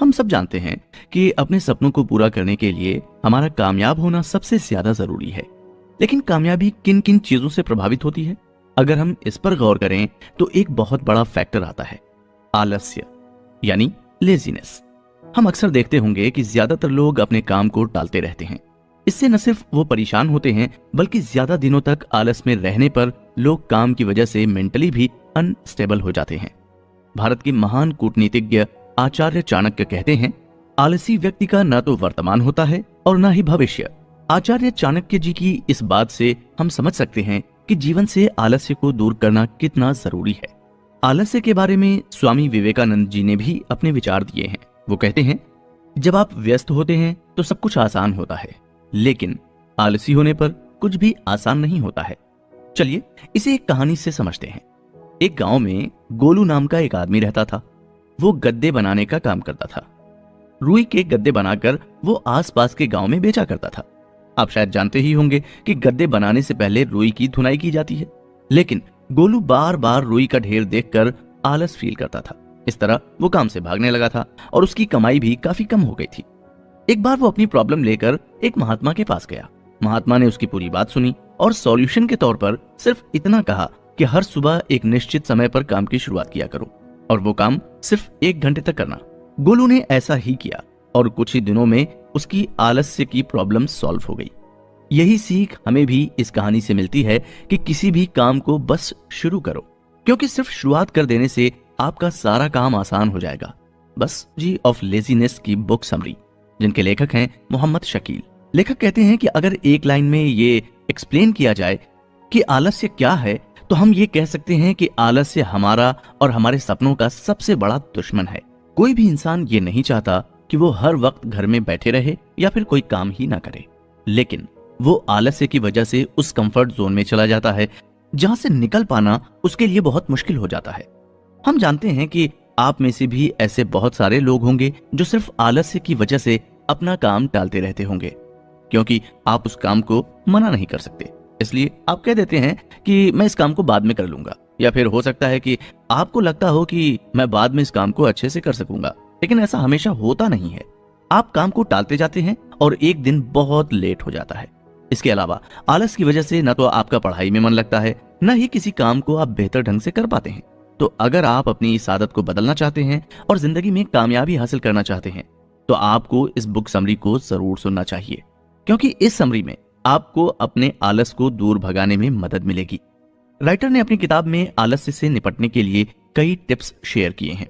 हम सब जानते हैं कि अपने सपनों को पूरा करने के लिए हमारा कामयाब होना सबसे ज्यादा जरूरी है। लेकिन कामयाबी किन किन चीजों से प्रभावित होती है? अगर हम इस पर गौर करें तो एक बहुत बड़ा फैक्टर आता है, आलस्य यानी लेजीनेस। हम अक्सर देखते होंगे कि ज्यादातर लोग अपने काम को टालते रहते हैं। इससे न सिर्फ वो परेशान होते हैं बल्कि ज्यादा दिनों तक आलस में रहने पर लोग काम की वजह से मेंटली भी अनस्टेबल हो जाते हैं। भारत के महान कूटनीतिज्ञ आचार्य चाणक्य कहते हैं, आलसी व्यक्ति का न तो वर्तमान होता है और न ही भविष्य। आचार्य चाणक्य जी की इस बात से हम समझ सकते हैं कि जीवन से आलस्य को दूर करना कितना जरूरी है। आलस्य के बारे में स्वामी विवेकानंद जी ने भी अपने विचार दिए हैं। वो कहते हैं, जब आप व्यस्त होते हैं तो सब कुछ आसान होता है, लेकिन आलसी होने पर कुछ भी आसान नहीं होता है। चलिए इसे एक कहानी से समझते हैं। एक गांव में गोलू नाम का एक आदमी रहता था। वो गद्दे बनाने का काम करता था। रुई के गद्दे बनाकर वो आसपास के गांव में बेचा करता था। आप शायद जानते ही होंगे कि गद्दे बनाने से पहले रुई की धुनाई की जाती है। लेकिन गोलू बार बार रुई का ढेर देखकर आलस फील करता था। इस तरह वो काम से भागने लगा था और उसकी कमाई भी काफी कम हो गई थी। एक बार वो अपनी प्रॉब्लम लेकर एक महात्मा के पास गया। महात्मा ने उसकी पूरी बात सुनी और सॉल्यूशन के तौर पर सिर्फ इतना कहा कि हर सुबह एक निश्चित समय पर काम की शुरुआत किया करो और वो काम सिर्फ 1 घंटे तक करना। गोलू ने ऐसा ही किया और कुछ ही दिनों में उसकी आलस्य की प्रॉब्लम सॉल्व हो गई। यही सीख हमें भी इस कहानी से मिलती है कि किसी भी काम को बस शुरू करो, क्योंकि सिर्फ शुरुआत कर देने से आपका सारा काम आसान हो जाएगा। बस जी ऑफ लेजीनेस की बुक समरी, जिनके लेखक हैं मोहम्मद शकील। लेखक कहते हैं कि अगर एक लाइन में ये एक्सप्लेन किया जाए कि आलस्य क्या है, तो हम ये कह सकते हैं कि आलस्य हमारा और हमारे सपनों का सबसे बड़ा दुश्मन है। कोई भी इंसान ये नहीं चाहता कि वो हर वक्त घर में बैठे रहे या फिर कोई काम ही ना करे, लेकिन वो आलस्य की वजह से उस कंफर्ट जोन में चला जाता है जहां से निकल पाना उसके लिए बहुत मुश्किल हो जाता है। हम जानते हैं कि आप में से भी ऐसे बहुत सारे लोग होंगे जो सिर्फ आलस्य की वजह से अपना काम टालते रहते होंगे, क्योंकि आप उस काम को मना नहीं कर सकते। इसलिए आप कह देते हैं कि मैं इस काम को बाद में कर लूंगा, या फिर हो सकता है कि आपको लगता हो कि मैं बाद में इस काम को अच्छे से कर सकूंगा, लेकिन ऐसा हमेशा होता नहीं है। आप काम को टालते जाते हैं और एक दिन बहुत लेट हो जाता है। इसके अलावा आलस की वजह से न तो आपका पढ़ाई में मन लगता है, न ही किसी काम को आप बेहतर ढंग से कर पाते हैं। तो अगर आप अपनी इस आदत को बदलना चाहते हैं और जिंदगी में कामयाबी हासिल करना चाहते हैं, तो आपको इस बुक समरी को जरूर सुनना चाहिए, क्योंकि इस समरी में आपको अपने आलस को दूर भगाने में मदद मिलेगी। राइटर ने अपनी किताब में आलस्य से निपटने के लिए कई टिप्स शेयर किए हैं,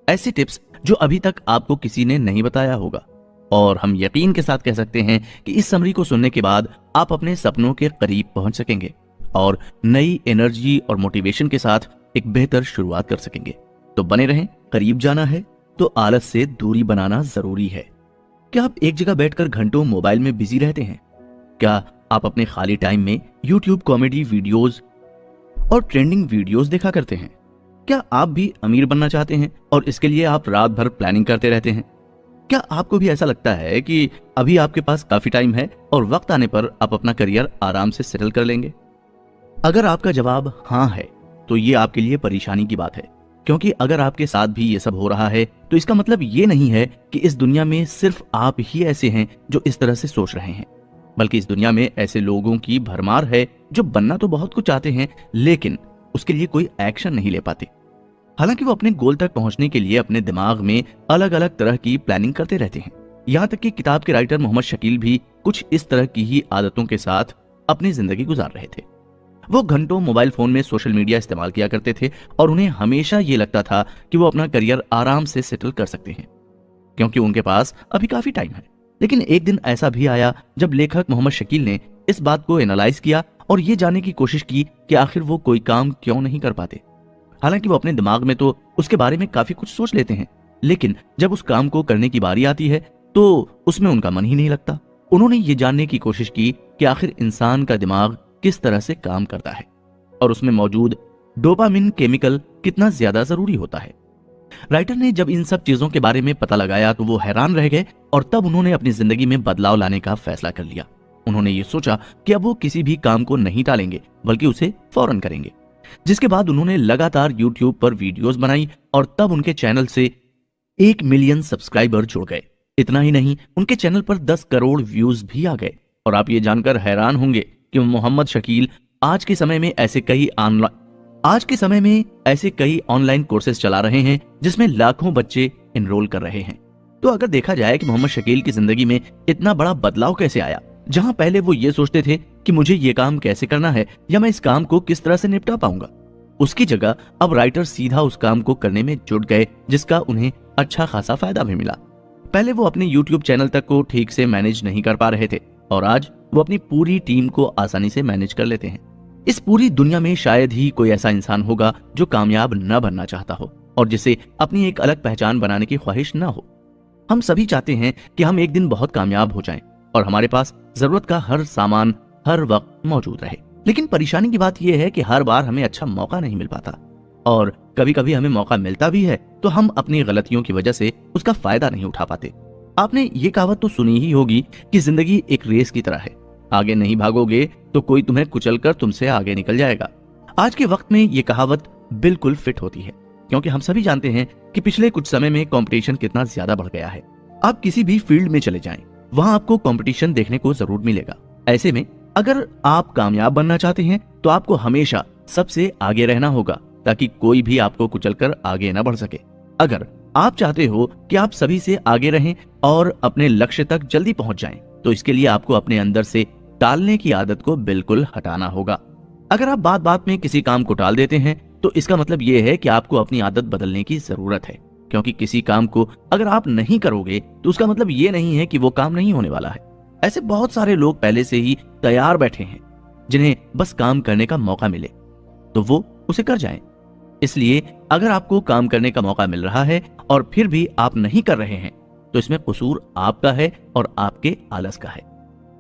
ऐसे टिप्स जो अभी तक आपको किसी ने नहीं बताया होगा। और हम यकीन के साथ कह सकते हैं कि इस समरी को सुनने के बाद आप अपने सपनों के करीब पहुंच सकेंगे और नई एनर्जी और मोटिवेशन के साथ एक बेहतर शुरुआत कर सकेंगे। तो बने रहें, करीब जाना है तो आलस से दूरी बनाना जरूरी है। क्या आप एक जगह बैठकर घंटों मोबाइल में बिजी रहते हैं? क्या आप अपने खाली टाइम में YouTube कॉमेडी वीडियोस और ट्रेंडिंग वीडियोस देखा करते हैं? क्या आप भी अमीर बनना चाहते हैं और इसके लिए आप रात भर प्लानिंग करते रहते हैं? क्या आपको भी ऐसा लगता है कि अभी आपके पास काफी टाइम है और वक्त आने पर आप अपना करियर आराम से सेटल कर लेंगे? अगर आपका जवाब हाँ है, तो ये आपके लिए परेशानी की बात है, क्योंकि अगर आपके साथ भी ये सब हो रहा है तो इसका मतलब ये नहीं है कि इस दुनिया में सिर्फ आप ही ऐसे हैं जो इस तरह से सोच रहे हैं, बल्कि इस दुनिया में ऐसे लोगों की भरमार है जो बनना तो बहुत कुछ चाहते हैं, लेकिन उसके लिए कोई एक्शन नहीं ले पाते। हालांकि वो अपने गोल तक पहुंचने के लिए अपने दिमाग में अलग अलग तरह की प्लानिंग करते रहते हैं। यहाँ तक कि किताब के राइटर मोहम्मद शकील भी कुछ इस तरह की ही आदतों के साथ अपनी जिंदगी गुजार रहे थे। वो घंटों मोबाइल फोन में सोशल मीडिया इस्तेमाल किया करते थे और उन्हें हमेशा ये लगता था कि वो अपना करियर आराम से सेटल कर सकते हैं, क्योंकि उनके पास अभी काफी टाइम है। लेकिन एक दिन ऐसा भी आया जब लेखक मोहम्मद शकील ने इस बात को एनालाइज किया और ये जानने की कोशिश की कि आखिर वो कोई काम क्यों नहीं कर पाते। हालांकि वो अपने दिमाग में तो उसके बारे में काफी कुछ सोच लेते हैं, लेकिन जब उस काम को करने की बारी आती है तो उसमें उनका मन ही नहीं लगता। उन्होंने ये जानने की कोशिश की कि आखिर इंसान का दिमाग किस तरह से काम करता है और उसमें मौजूद डोपामिन केमिकल कितना ज्यादा जरूरी होता है। राइटर ने जब इन सब चीजों के बारे में पता लगाया तो वो हैरान रह गए और तब उन्होंने अपनी जिंदगी में बदलाव लाने का फैसला कर लिया। उन्होंने ये सोचा कि अब वो किसी भी काम को नहीं टालेंगे बल्कि उसे फौरन करेंगे, जिसके बाद उन्होंने लगातार YouTube पर वीडियोस बनाई और तब उनके चैनल से 1 मिलियन सब्सक्राइबर जुड़ गए। इतना ही नहीं, उनके चैनल पर 10 करोड़ व्यूज भी आ गए। और आप ये जानकर हैरान होंगे कि मोहम्मद शकील आज के समय में ऐसे कई ऑनलाइन कोर्सेज चला रहे हैं जिसमें लाखों बच्चे एनरोल कर रहे हैं। तो अगर देखा जाए कि मोहम्मद शकील की जिंदगी में इतना बड़ा बदलाव कैसे आया, जहां पहले वो ये सोचते थे कि मुझे ये काम कैसे करना है या मैं इस काम को किस तरह से निपटा पाऊंगा, उसकी जगह अब राइटर सीधा उस काम को करने में जुट गए, जिसका उन्हें अच्छा खासा फायदा भी मिला। पहले वो अपने YouTube चैनल तक को ठीक से मैनेज नहीं कर पा रहे थे और आज वो अपनी पूरी टीम को आसानी से मैनेज कर लेते हैं। इस पूरी दुनिया में शायद ही कोई ऐसा इंसान होगा जो कामयाब न बनना चाहता हो और जिसे अपनी एक अलग पहचान बनाने की ख्वाहिश न हो। हम सभी चाहते हैं कि हम एक दिन बहुत कामयाब हो जाएं और हमारे पास जरूरत का हर सामान हर वक्त मौजूद रहे। लेकिन परेशानी की बात यह है कि हर बार हमें अच्छा मौका नहीं मिल पाता और कभी कभी हमें मौका मिलता भी है तो हम अपनी गलतियों की वजह से उसका फायदा नहीं उठा पाते। आपने ये कहावत तो सुनी ही होगी कि जिंदगी एक रेस की तरह है, आगे नहीं भागोगे तो कोई तुम्हें कुचलकर तुमसे आगे निकल जाएगा। आज के वक्त में ये कहावत बिल्कुल फिट होती है, क्योंकि हम सभी जानते हैं कि पिछले कुछ समय में कंपटीशन कितना ज्यादा बढ़ गया है। आप किसी भी फील्ड में चले जाएं, वहां आपको कंपटीशन देखने को जरूर मिलेगा। ऐसे में अगर आप कामयाब बनना चाहते हैं तो आपको हमेशा सबसे आगे रहना होगा ताकि कोई भी आपको कुचलकर आगे न बढ़ सके। अगर आप चाहते हो कि आप सभी से आगे रहें और अपने लक्ष्य तक जल्दी पहुंच जाएं, तो इसके लिए आपको अपने अंदर से टालने की आदत को बिल्कुल हटाना होगा। अगर आप बात बात में किसी काम को टाल देते हैं तो इसका मतलब यह है कि आपको अपनी आदत बदलने की जरूरत है, क्योंकि किसी काम को अगर आप नहीं करोगे तो उसका मतलब ये नहीं है कि वो काम नहीं होने वाला है। ऐसे बहुत सारे लोग पहले से ही तैयार बैठे हैं, जिन्हें बस काम करने का मौका मिले तो वो उसे कर जाएं। इसलिए अगर आपको काम करने का मौका मिल रहा है और फिर भी आप नहीं कर रहे हैं तो इसमें कसूर आपका है और आपके आलस का है।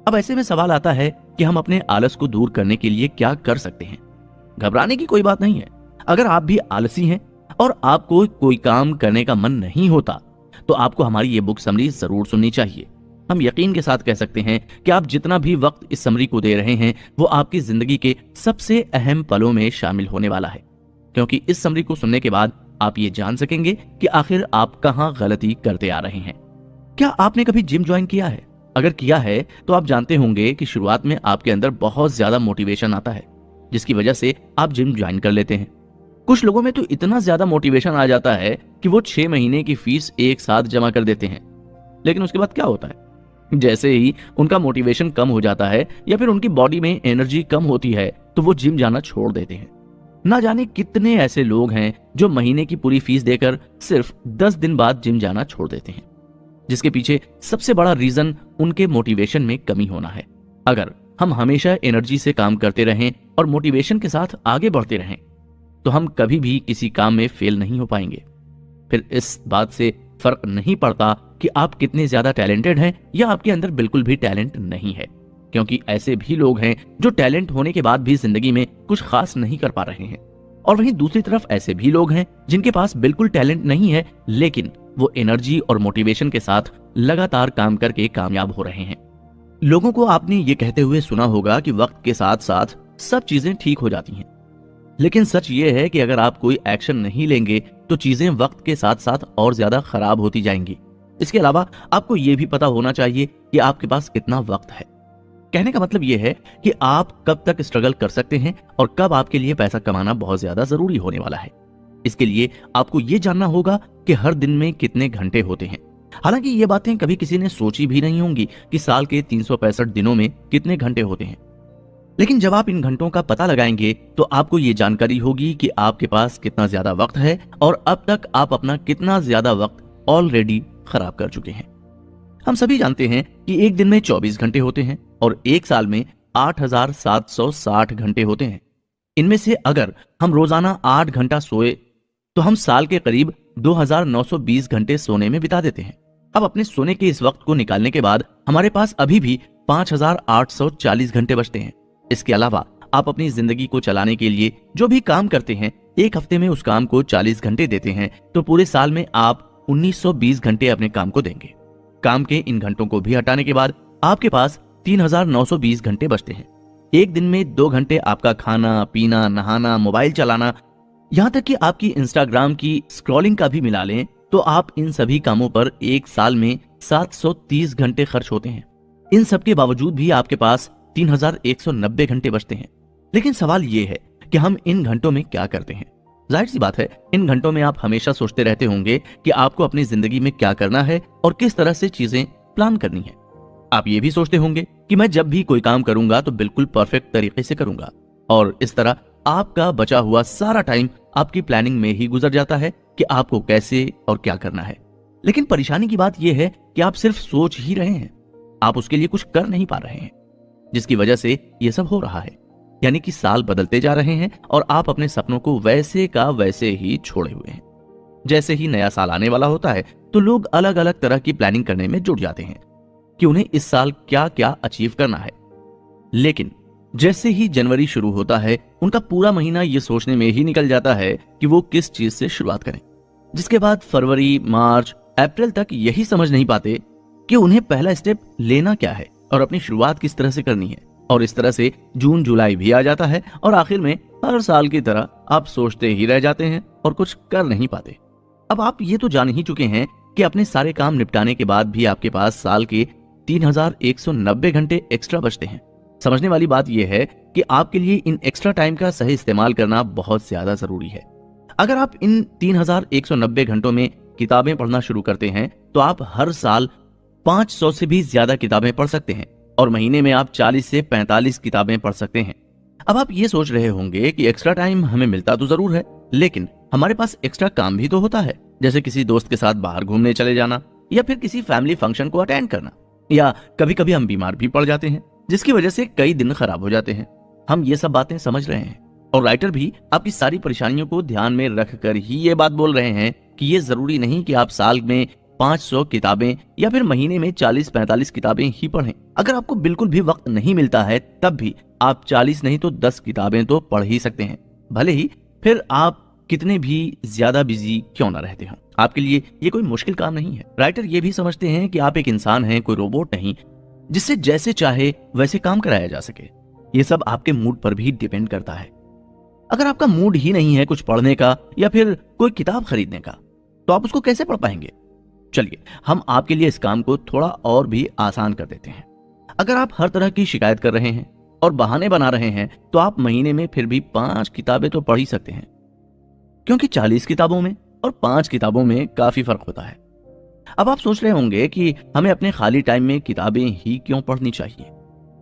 अब ऐसे में सवाल आता है कि हम अपने आलस को दूर करने के लिए क्या कर सकते हैं। घबराने की कोई बात नहीं है। अगर आप भी आलसी हैं और आपको कोई काम करने का मन नहीं होता तो आपको हमारी ये बुक समरी जरूर सुननी चाहिए। हम यकीन के साथ कह सकते हैं कि आप जितना भी वक्त इस समरी को दे रहे हैं वो आपकी जिंदगी के सबसे अहम पलों में शामिल होने वाला है, क्योंकि इस समरी को सुनने के बाद आप ये जान सकेंगे कि आखिर आप कहां गलती करते आ रहे हैं। क्या आपने कभी जिम ज्वाइन किया है? अगर किया है तो आप जानते होंगे कि शुरुआत में आपके अंदर बहुत ज्यादा मोटिवेशन आता है, जिसकी वजह से आप जिम ज्वाइन कर लेते हैं। कुछ लोगों में तो इतना ज्यादा मोटिवेशन आ जाता है कि वो 6 महीने की फीस एक साथ जमा कर देते हैं। लेकिन उसके बाद क्या होता है? जैसे ही उनका मोटिवेशन कम हो जाता है या फिर उनकी बॉडी में एनर्जी कम होती है तो वो जिम जाना छोड़ देते हैं। ना जाने कितने ऐसे लोग हैं जो महीने की पूरी फीस देकर सिर्फ 10 दिन बाद जिम जाना छोड़ देते हैं, जिसके पीछे सबसे बड़ा रीजन उनके मोटिवेशन में कमी होना है। अगर हम हमेशा एनर्जी से काम करते रहें और मोटिवेशन के साथ आगे बढ़ते रहें तो हम कभी भी किसी काम में फेल नहीं हो पाएंगे। फिर इस बात से फर्क नहीं पड़ता कि आप कितने ज्यादा टैलेंटेड हैं या आपके अंदर बिल्कुल भी टैलेंट नहीं है, क्योंकि ऐसे भी लोग हैं जो टैलेंट होने के बाद भी जिंदगी में कुछ खास नहीं कर पा रहे हैं। और वहीं दूसरी तरफ ऐसे भी लोग हैं जिनके पास बिल्कुल टैलेंट नहीं है, लेकिन वो एनर्जी और मोटिवेशन के साथ लगातार काम करके कामयाब हो रहे हैं। लोगों को आपने ये कहते हुए सुना होगा कि वक्त के साथ साथ सब चीजें ठीक हो जाती हैं, लेकिन सच ये है कि अगर आप कोई एक्शन नहीं लेंगे तो चीजें वक्त के साथ साथ और ज्यादा खराब होती जाएंगी। इसके अलावा आपको ये भी पता होना चाहिए कि आपके पास कितना वक्त है। कहने का मतलब यह है कि आप कब तक स्ट्रगल कर सकते हैं और कब आपके लिए पैसा कमाना बहुत ज्यादा जरूरी होने वाला है। इसके लिए आपको ये जानना होगा कि हर दिन में कितने घंटे होते हैं। हालांकि ये बातें कभी किसी ने सोची भी नहीं होंगी कि साल के 365 दिनों में कितने घंटे होते हैं, लेकिन जब आप इन घंटों का पता लगाएंगे तो आपको ये जानकारी होगी कि आपके पास कितना ज्यादा वक्त है और अब तक आप अपना कितना ज्यादा वक्त ऑलरेडी खराब कर चुके हैं। हम सभी जानते हैं कि एक दिन में 24 घंटे होते हैं और एक साल में 8,760 घंटे होते हैं। इनमें से अगर हम रोजाना 8 घंटा सोए तो हम साल के करीब 2,920 घंटे सोने में बिता देते हैं। अब अपने सोने के इस वक्त को निकालने के बाद हमारे पास अभी भी 5,840 घंटे बचते हैं। इसके अलावा आप अपनी जिंदगी को चलाने के लिए जो भी काम करते हैं, एक हफ्ते में उस काम को 40 घंटे देते हैं तो पूरे साल में आप 1920 घंटे अपने काम को देंगे। काम के इन घंटों को भी हटाने के बाद आपके पास 3,920 घंटे बचते हैं। एक दिन में 2 घंटे आपका खाना पीना, नहाना, मोबाइल चलाना, यहाँ तक कि आपकी इंस्टाग्राम की स्क्रॉलिंग का भी मिला लें तो आप इन सभी कामों पर एक साल में 730 घंटे खर्च होते हैं। इन सब के बावजूद भी आपके पास 3190 घंटे बचते हैं। लेकिन सवाल यह है कि हम इन घंटों में क्या करते हैं। जाहिर सी बात है, इन घंटों में आप हमेशा सोचते रहते होंगे कि आपको अपनी जिंदगी में क्या करना है और किस तरह से चीजें प्लान करनी है। आप ये भी सोचते होंगे कि मैं जब भी कोई काम करूंगा तो बिल्कुल परफेक्ट तरीके से करूंगा, और इस तरह आपका बचा हुआ सारा टाइम आपकी प्लानिंग में ही गुजर जाता है कि आपको कैसे और क्या करना है। लेकिन परेशानी की बात यह है कि आप सिर्फ सोच ही रहे हैं, आप उसके लिए कुछ कर नहीं पा रहे हैं, जिसकी वजह से यह सब हो रहा है। यानी कि साल बदलते जा रहे हैं और आप अपने सपनों को वैसे का वैसे ही छोड़े हुए हैं। जैसे ही नया साल आने वाला होता है तो लोग अलग अलग तरह की प्लानिंग करने में जुट जाते हैं कि उन्हें इस साल क्या क्या अचीव करना है। लेकिन जैसे ही जनवरी शुरू होता है, उनका पूरा महीना ये सोचने में ही निकल जाता है कि वो किस चीज से शुरुआत करें, जिसके बाद फरवरी, मार्च, अप्रैल तक यही समझ नहीं पाते कि उन्हें पहला स्टेप लेना क्या है और अपनी शुरुआत किस तरह से करनी है। और इस तरह से जून जुलाई भी आ जाता है और आखिर में हर साल की तरह आप सोचते ही रह जाते हैं और कुछ कर नहीं पाते। अब आप ये तो जान ही चुके हैं कि अपने सारे काम निपटाने के बाद भी आपके पास साल के 3190 घंटे एक्स्ट्रा बचते हैं। समझने वाली बात यह है कि आपके लिए इन एक्स्ट्रा टाइम का सही इस्तेमाल करना बहुत ज्यादा जरूरी है। अगर आप इन 3190 घंटों में किताबें पढ़ना शुरू करते हैं तो आप हर साल 500 से भी ज्यादा किताबें पढ़ सकते हैं और महीने में आप 40 से 45 किताबें पढ़ सकते हैं। अब आप ये सोच रहे होंगे कि एक्स्ट्रा टाइम हमें मिलता तो जरूर है, लेकिन हमारे पास एक्स्ट्रा काम भी तो होता है, जैसे किसी दोस्त के साथ बाहर घूमने चले जाना या फिर किसी फैमिली फंक्शन को अटेंड करना, या कभी कभी हम बीमार भी पड़ जाते हैं जिसकी वजह से कई दिन खराब हो जाते हैं। हम ये सब बातें समझ रहे हैं और राइटर भी आपकी सारी परेशानियों को ध्यान में रखकर ही ये बात बोल रहे हैं कि ये जरूरी नहीं कि आप साल में 500 किताबें या फिर महीने में 40-45 किताबें ही पढ़ें। अगर आपको बिल्कुल भी वक्त नहीं मिलता है तब भी आप 40 नहीं तो 10 किताबें तो पढ़ ही सकते हैं, भले ही फिर आप कितने भी ज्यादा बिजी क्यों ना रहते हो। आपके लिए ये कोई मुश्किल काम नहीं है। राइटर ये भी समझते हैं कि आप एक इंसान हैं, कोई रोबोट नहीं जिससे जैसे चाहे वैसे काम कराया जा सके। ये सब आपके मूड पर भी डिपेंड करता है। अगर आपका मूड ही नहीं है कुछ पढ़ने का या फिर कोई किताब खरीदने का तो आप उसको कैसे पढ़ पाएंगे। चलिए हम आपके लिए इस काम को थोड़ा और भी आसान कर देते हैं। अगर आप हर तरह की शिकायत कर रहे हैं और बहाने बना रहे हैं तो आप महीने में फिर भी 5 किताबें तो पढ़ ही सकते हैं, क्योंकि 40 किताबों में और 5 किताबों में काफी फर्क होता है। अब आप सोच रहे होंगे कि हमें अपने खाली टाइम में किताबें ही क्यों पढ़नी चाहिए,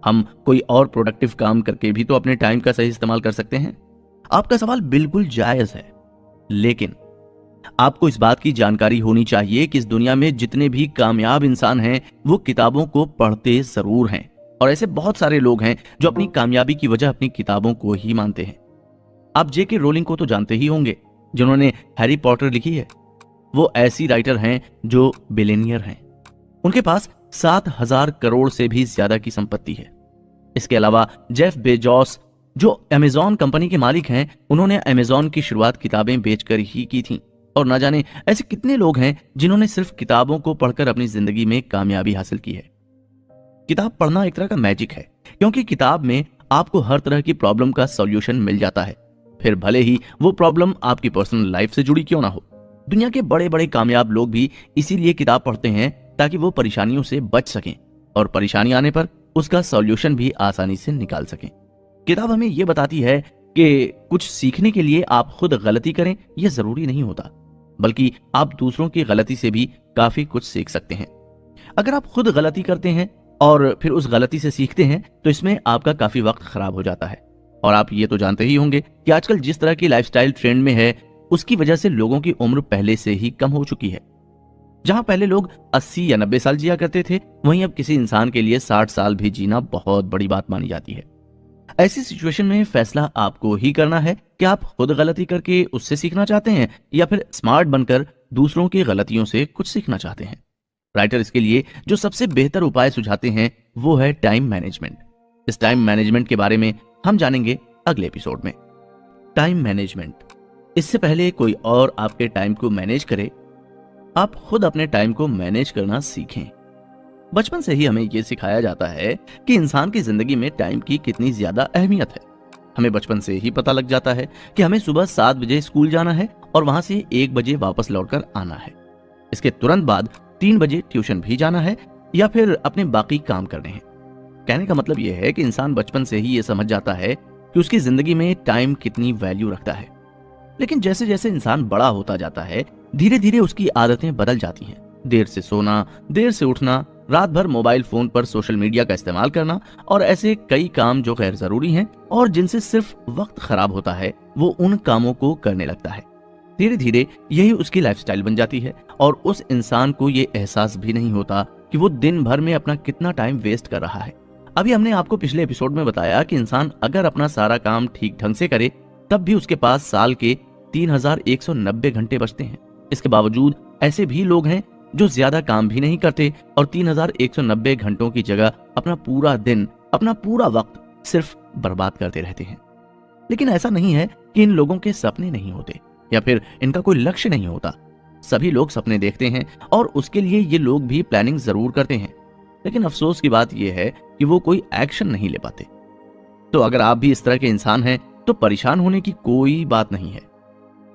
हम कोई और प्रोडक्टिव काम करके भी तो अपने टाइम का सही इस्तेमाल कर सकते हैं। आपका सवाल बिल्कुल जायज है, लेकिन आपको इस बात की जानकारी होनी चाहिए कि इस दुनिया में जितने भी कामयाब इंसान हैं वो किताबों को पढ़ते जरूर हैं, और ऐसे बहुत सारे लोग हैं जो अपनी कामयाबी की वजह अपनी किताबों को ही मानते हैं। आप जेके रोलिंग को तो जानते ही होंगे, जिन्होंने हैरी पॉटर लिखी है। वो ऐसी राइटर हैं जो बिलियनियर हैं। उनके पास 7,000 करोड़ से भी ज्यादा की संपत्ति है। इसके अलावा जेफ बेजोस जो अमेजॉन कंपनी के मालिक हैं, उन्होंने अमेजॉन की शुरुआत किताबें बेचकर ही की थी। और ना जाने ऐसे कितने लोग हैं जिन्होंने सिर्फ किताबों को पढ़कर अपनी जिंदगी में कामयाबी हासिल की है। किताब पढ़ना एक तरह का मैजिक है, क्योंकि किताब में आपको हर तरह की प्रॉब्लम का सॉल्यूशन मिल जाता है, फिर भले ही वो प्रॉब्लम आपकी पर्सनल लाइफ से जुड़ी क्यों ना हो। दुनिया के बड़े बड़े कामयाब लोग भी इसीलिए किताब पढ़ते हैं ताकि वो परेशानियों से बच सकें और परेशानी आने पर उसका सॉल्यूशन भी आसानी से निकाल सकें। किताब हमें ये बताती है कि कुछ सीखने के लिए आप खुद गलती करें ये जरूरी नहीं होता, बल्कि आप दूसरों की गलती से भी काफी कुछ सीख सकते हैं। अगर आप खुद गलती करते हैं और फिर उस गलती से सीखते हैं तो इसमें आपका काफी वक्त खराब हो जाता है। और आप ये तो जानते ही होंगे कि आजकल जिस तरह की लाइफस्टाइल ट्रेंड में है उसकी वजह से लोगों की उम्र पहले से ही कम हो चुकी है। जहां पहले लोग 80 या 90 साल जिया करते थे, वहीं अब किसी इंसान के लिए 60 साल भी जीना बहुत बड़ी बात मानी जाती है। ऐसी सिचुएशन में फैसला आपको ही करना है कि आप खुद गलती करके उससे सीखना चाहते हैं या फिर स्मार्ट बनकर दूसरों की गलतियों से कुछ सीखना चाहते हैं। राइटर इसके लिए जो सबसे बेहतर उपाय सुझाते हैं वो है टाइम मैनेजमेंट। इस टाइम मैनेजमेंट के बारे में हम जानेंगे अगले एपिसोड में। Time management. इससे पहले कोई और आपके टाइम को मैनेज करे, आप खुद अपने टाइम को मैनेज करना सीखें। बचपन से ही हमें यह सिखाया जाता है कि इंसान की जिंदगी में टाइम की कितनी ज्यादा अहमियत है। हमें बचपन से ही पता लग जाता है कि हमें सुबह 7 बजे स्कूल जाना है और वहां से 1 बजे वापस लौटकर आना है। इसके तुरंत बाद 3 बजे ट्यूशन भी जाना है या फिर अपने बाकी काम करने हैं। कहने का मतलब यह है कि इंसान बचपन से ही ये समझ जाता है कि उसकी जिंदगी में टाइम कितनी वैल्यू रखता है। लेकिन जैसे जैसे इंसान बड़ा होता जाता है, धीरे धीरे उसकी आदतें बदल जाती हैं। देर से सोना, देर से उठना, रात भर मोबाइल फोन पर सोशल मीडिया का इस्तेमाल करना और ऐसे कई काम जो गैर जरूरी हैं और जिनसे सिर्फ वक्त खराब होता है, वो उन कामों को करने लगता है। धीरे धीरे यही उसकी लाइफस्टाइल बन जाती है और उस इंसान को ये एहसास भी नहीं होता कि वो दिन भर में अपना कितना टाइम वेस्ट कर रहा है। अभी हमने आपको पिछले एपिसोड में बताया कि इंसान अगर अपना सारा काम ठीक ढंग से करे तब भी उसके पास साल के 3190 घंटे बचते हैं। इसके बावजूद ऐसे भी लोग हैं जो ज्यादा काम भी नहीं करते और 3190 घंटों की जगह अपना पूरा दिन, अपना पूरा वक्त सिर्फ बर्बाद करते रहते हैं। लेकिन ऐसा नहीं है कि इन लोगों के सपने नहीं होते या फिर इनका कोई लक्ष्य नहीं होता। सभी लोग सपने देखते हैं और उसके लिए ये लोग भी प्लानिंग जरूर करते हैं, लेकिन अफसोस की बात यह है कि वो कोई एक्शन नहीं ले पाते। तो अगर आप भी इस तरह के इंसान हैं तो परेशान होने की कोई बात नहीं है।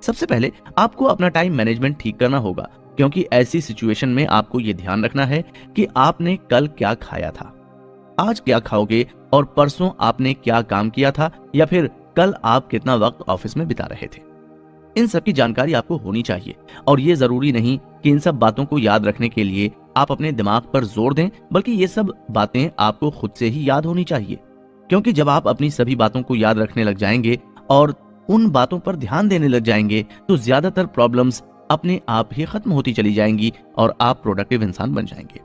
सबसे पहले आपको अपना टाइम मैनेजमेंट ठीक करना होगा, क्योंकि ऐसी सिचुएशन में आपको यह ध्यान रखना है कि आपने कल क्या खाया था, आज क्या खाओगे और परसों आपने क्या काम किया था या फिर कल आप कितना वक्त ऑफिस में बिता रहे थे। इन सब की जानकारी आपको होनी चाहिए और ये जरूरी नहीं कि इन सब बातों को याद रखने के लिए आप अपने दिमाग पर जोर दें, बल्कि ये सब बातें आपको खुद से ही याद होनी चाहिए। क्योंकि जब आप अपनी सभी बातों को याद रखने लग जाएंगे और उन बातों पर ध्यान देने लग जाएंगे तो ज्यादातर प्रॉब्लम्स अपने आप ही खत्म होती चली जाएंगी और आप प्रोडक्टिव इंसान बन जाएंगे।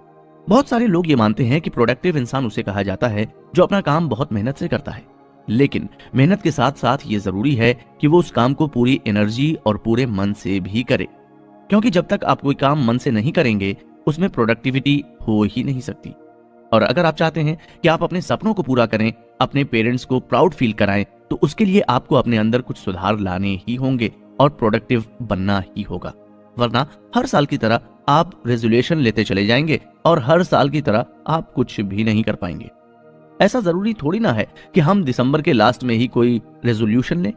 बहुत सारे लोग ये मानते हैं कि प्रोडक्टिव इंसान उसे कहा जाता है जो अपना काम बहुत मेहनत से करता है, लेकिन मेहनत के साथ साथ ये जरूरी है कि वो उस काम को पूरी एनर्जी और पूरे मन से भी करे, क्योंकि जब तक आप कोई काम मन से नहीं करेंगे उसमें प्रोडक्टिविटी हो ही नहीं सकती। और अगर आप चाहते हैं कि आप अपने सपनों को पूरा करें, अपने पेरेंट्स को प्राउड फील कराएं, तो उसके लिए आपको अपने अंदर कुछ सुधार लाने ही होंगे और प्रोडक्टिव बनना ही होगा। वरना हर साल की तरह आप रेजोल्यूशन लेते चले जाएंगे और हर साल की तरह आप कुछ भी नहीं कर पाएंगे। ऐसा जरूरी थोड़ी ना है कि हम दिसंबर के लास्ट में ही कोई रेजोल्यूशन लें।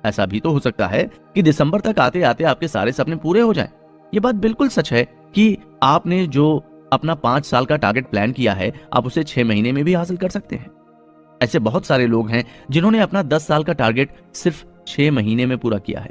ऐसा भी तो हो सकता है कि दिसंबर तक आते आते आपके सारे सपने पूरे हो जाएं। ये बात बिल्कुल सच है कि आपने जो अपना 5 साल का टारगेट प्लान किया है, आप उसे 6 महीने में भी हासिल कर सकते हैं। ऐसे बहुत सारे लोग हैं जिन्होंने अपना 10 साल का टारगेट सिर्फ 6 महीने में पूरा किया है।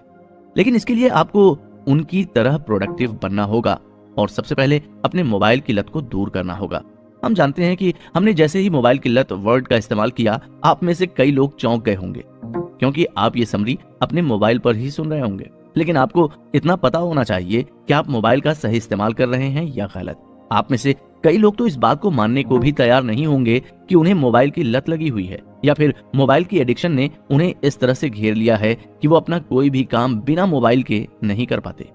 लेकिन इसके लिए आपको उनकी तरह प्रोडक्टिव बनना होगा और सबसे पहले अपने मोबाइल की लत को दूर करना होगा। हम जानते हैं कि हमने जैसे ही मोबाइल की लत वर्ड का इस्तेमाल किया, आप में से कई लोग चौंक गए होंगे, क्योंकि आप ये समरी अपने मोबाइल पर ही सुन रहे होंगे। लेकिन आपको इतना पता होना चाहिए कि आप मोबाइल का सही इस्तेमाल कर रहे हैं या गलत। आप में से कई लोग तो इस बात को मानने को भी तैयार नहीं होंगे कि उन्हें मोबाइल की लत लगी हुई है या फिर मोबाइल की एडिक्शन ने उन्हें इस तरह से घेर लिया है कि वो अपना कोई भी काम बिना मोबाइल के नहीं कर पाते।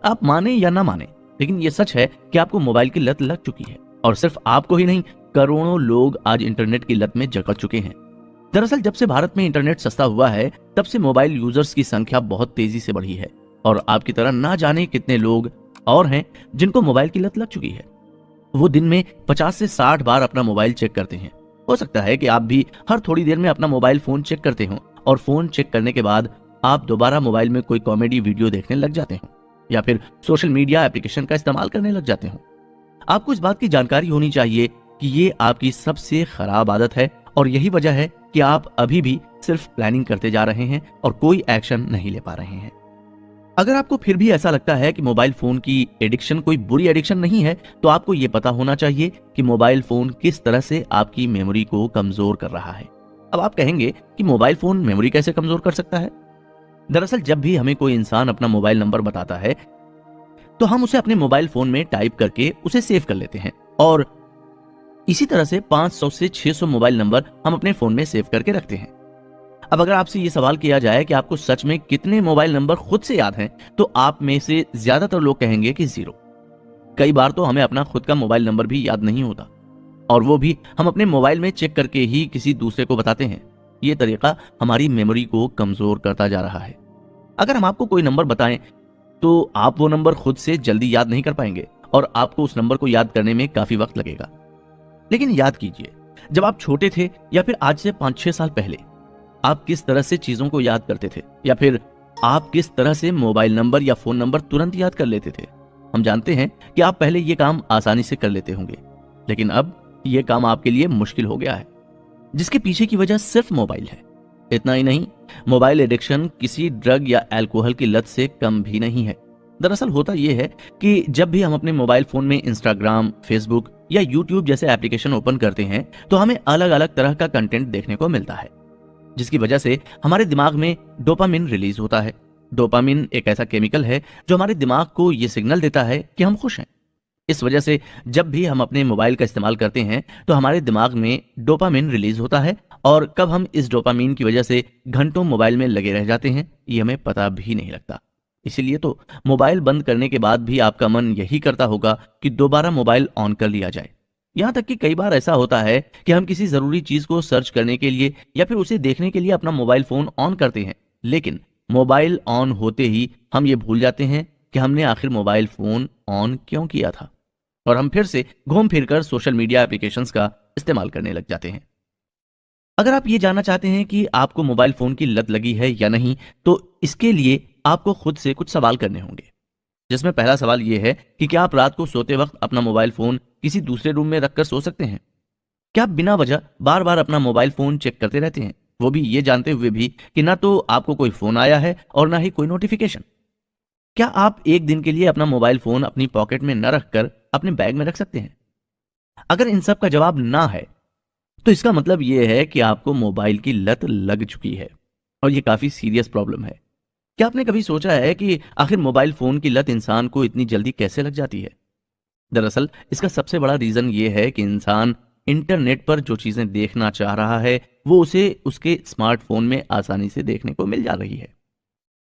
आप माने या ना माने, लेकिन ये सच है कि आपको मोबाइल की लत लग चुकी है और सिर्फ आपको ही नहीं, करोड़ों लोग आज इंटरनेट की लत में जकड़ चुके हैं। दरअसल जब से भारत में इंटरनेट सस्ता हुआ है, तब से मोबाइल यूजर्स की संख्या बहुत तेजी से बढ़ी है और आपकी तरह ना जाने कितने लोग और हैं जिनको मोबाइल की लत लग चुकी है। वो दिन में 50 से 60 बार अपना मोबाइल चेक करते हैं। हो सकता है कि आप भी हर थोड़ी देर में अपना मोबाइल फोन चेक करते हो और फोन चेक करने के बाद आप दोबारा मोबाइल में कोई कॉमेडी वीडियो देखने लग जाते हो या फिर सोशल मीडिया एप्लीकेशन का इस्तेमाल करने लग जाते हो। आपको इस बात की जानकारी होनी चाहिए कि ये आपकी सबसे खराब आदत है और यही वजह है कि आप अभी भी सिर्फ प्लानिंग करते जा रहे हैं और कोई एक्शन नहीं ले पा रहे हैं। अगर आपको फिर भी ऐसा लगता है कि मोबाइल फोन की एडिक्शन कोई बुरी एडिक्शन नहीं है, तो आपको ये पता होना चाहिए कि मोबाइल फोन किस तरह से आपकी मेमोरी को कमजोर कर रहा है। अब आप कहेंगे कि मोबाइल फोन मेमोरी कैसे कमजोर कर सकता है? दरअसल जब भी हमें कोई इंसान अपना मोबाइल नंबर बताता है तो हम उसे अपने मोबाइल फोन में टाइप करके उसे सेव कर लेते हैं और इसी तरह से 500 से 600 मोबाइल नंबर हम अपने फोन में सेव करके रखते हैं। अब अगर आपसे ये सवाल किया जाए कि आपको सच में कितने मोबाइल नंबर खुद से याद हैं, तो आप में से ज्यादातर लोग कहेंगे कि 0। कई बार तो हमें अपना खुद का मोबाइल नंबर भी याद नहीं होता और वो भी हम अपने मोबाइल में चेक करके ही किसी दूसरे को बताते हैं। ये तरीका हमारी मेमोरी को कमजोर करता जा रहा है। अगर हम आपको कोई नंबर बताएं तो आप वो नंबर खुद से जल्दी याद नहीं कर पाएंगे और आपको उस नंबर को याद करने में काफी वक्त लगेगा। लेकिन याद कीजिए, जब आप छोटे थे या फिर आज से 5-6 साल पहले आप किस तरह से चीजों को याद करते थे या फिर आप किस तरह से मोबाइल नंबर या फोन नंबर तुरंत याद कर लेते थे। हम जानते हैं कि आप पहले ये काम आसानी से कर लेते होंगे, लेकिन अब ये काम आपके लिए मुश्किल हो गया है, जिसके पीछे की वजह सिर्फ मोबाइल है। इतना ही नहीं, मोबाइल एडिक्शन किसी ड्रग या अल्कोहल की लत से कम भी नहीं है। दरअसल होता यह है कि जब भी हम अपने मोबाइल फोन में इंस्टाग्राम, फेसबुक या यूट्यूब जैसे एप्लीकेशन ओपन करते हैं तो हमें अलग अलग तरह का कंटेंट देखने को मिलता है, जिसकी वजह से हमारे दिमाग में डोपामिन रिलीज होता है। डोपामिन एक ऐसा केमिकल है जो हमारे दिमाग को यह सिग्नल देता है कि हम खुश हैं। इस वजह से जब भी हम अपने मोबाइल का इस्तेमाल करते हैं तो हमारे दिमाग में डोपामिन रिलीज होता है, और कब हम इस डोपामिन की वजह से घंटों मोबाइल में लगे रह जाते हैं ये हमें पता भी नहीं लगता। इसीलिए तो मोबाइल बंद करने के बाद भी आपका मन यही करता होगा कि दोबारा मोबाइल ऑन कर लिया जाए। यहाँ तक कि कई बार ऐसा होता है कि हम किसी जरूरी चीज को सर्च करने के लिए या फिर उसे देखने के लिए अपना मोबाइल फोन ऑन करते हैं, लेकिन मोबाइल ऑन होते ही हम ये भूल जाते हैं कि हमने आखिर मोबाइल फोन ऑन क्यों किया था, और हम फिर से घूम फिरकर सोशल मीडिया एप्लीकेशंस का इस्तेमाल करने लग जाते हैं। अगर आप ये जानना चाहते हैं कि आपको मोबाइल फोन की लत लगी है या नहीं, तो इसके लिए आपको खुद से कुछ सवाल करने होंगे, जिसमें पहला सवाल यह है कि क्या आप रात को सोते वक्त अपना मोबाइल फोन किसी दूसरे रूम में रखकर सो सकते हैं? क्या आप बिना वजह बार बार अपना मोबाइल फोन चेक करते रहते हैं, वो भी ये जानते हुए भी कि ना तो आपको कोई फोन आया है और ना ही कोई नोटिफिकेशन? क्या आप एक दिन के लिए अपना मोबाइल फोन अपनी पॉकेट में न रखकर अपने बैग में रख सकते हैं? अगर इन सब का जवाब ना है तो इसका मतलब यह है कि आपको मोबाइल की लत लग चुकी है, और यह काफी सीरियस प्रॉब्लम है। क्या आपने कभी सोचा है कि आखिर मोबाइल फोन की लत इंसान को इतनी जल्दी कैसे लग जाती है? दरअसल इसका सबसे बड़ा रीजन ये है कि इंसान इंटरनेट पर जो चीजें देखना चाह रहा है वो उसे उसके स्मार्टफोन में आसानी से देखने को मिल जा रही है।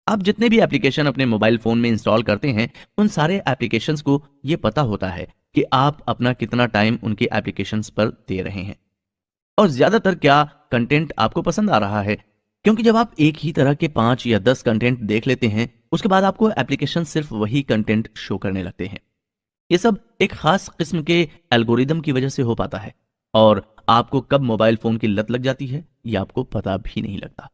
आप जितने भी एप्लीकेशन अपने मोबाइल फोन में इंस्टॉल करते हैं उन सारे एप्लीकेशंस को ये पता होता है कि आप अपना कितना टाइम उनके एप्लीकेशंस पर दे रहे हैं, और ज्यादातर क्या कंटेंट आपको पसंद आ रहा है। क्योंकि जब आप एक ही तरह के 5 या 10 कंटेंट देख लेते हैं उसके बाद आपको एप्लीकेशन सिर्फ वही कंटेंट शो करने लगते हैं। ये सब एक खास किस्म के एल्गोरिदम की वजह से हो पाता है, और आपको कब मोबाइल फोन की लत लग जाती है ये आपको पता भी नहीं लगता।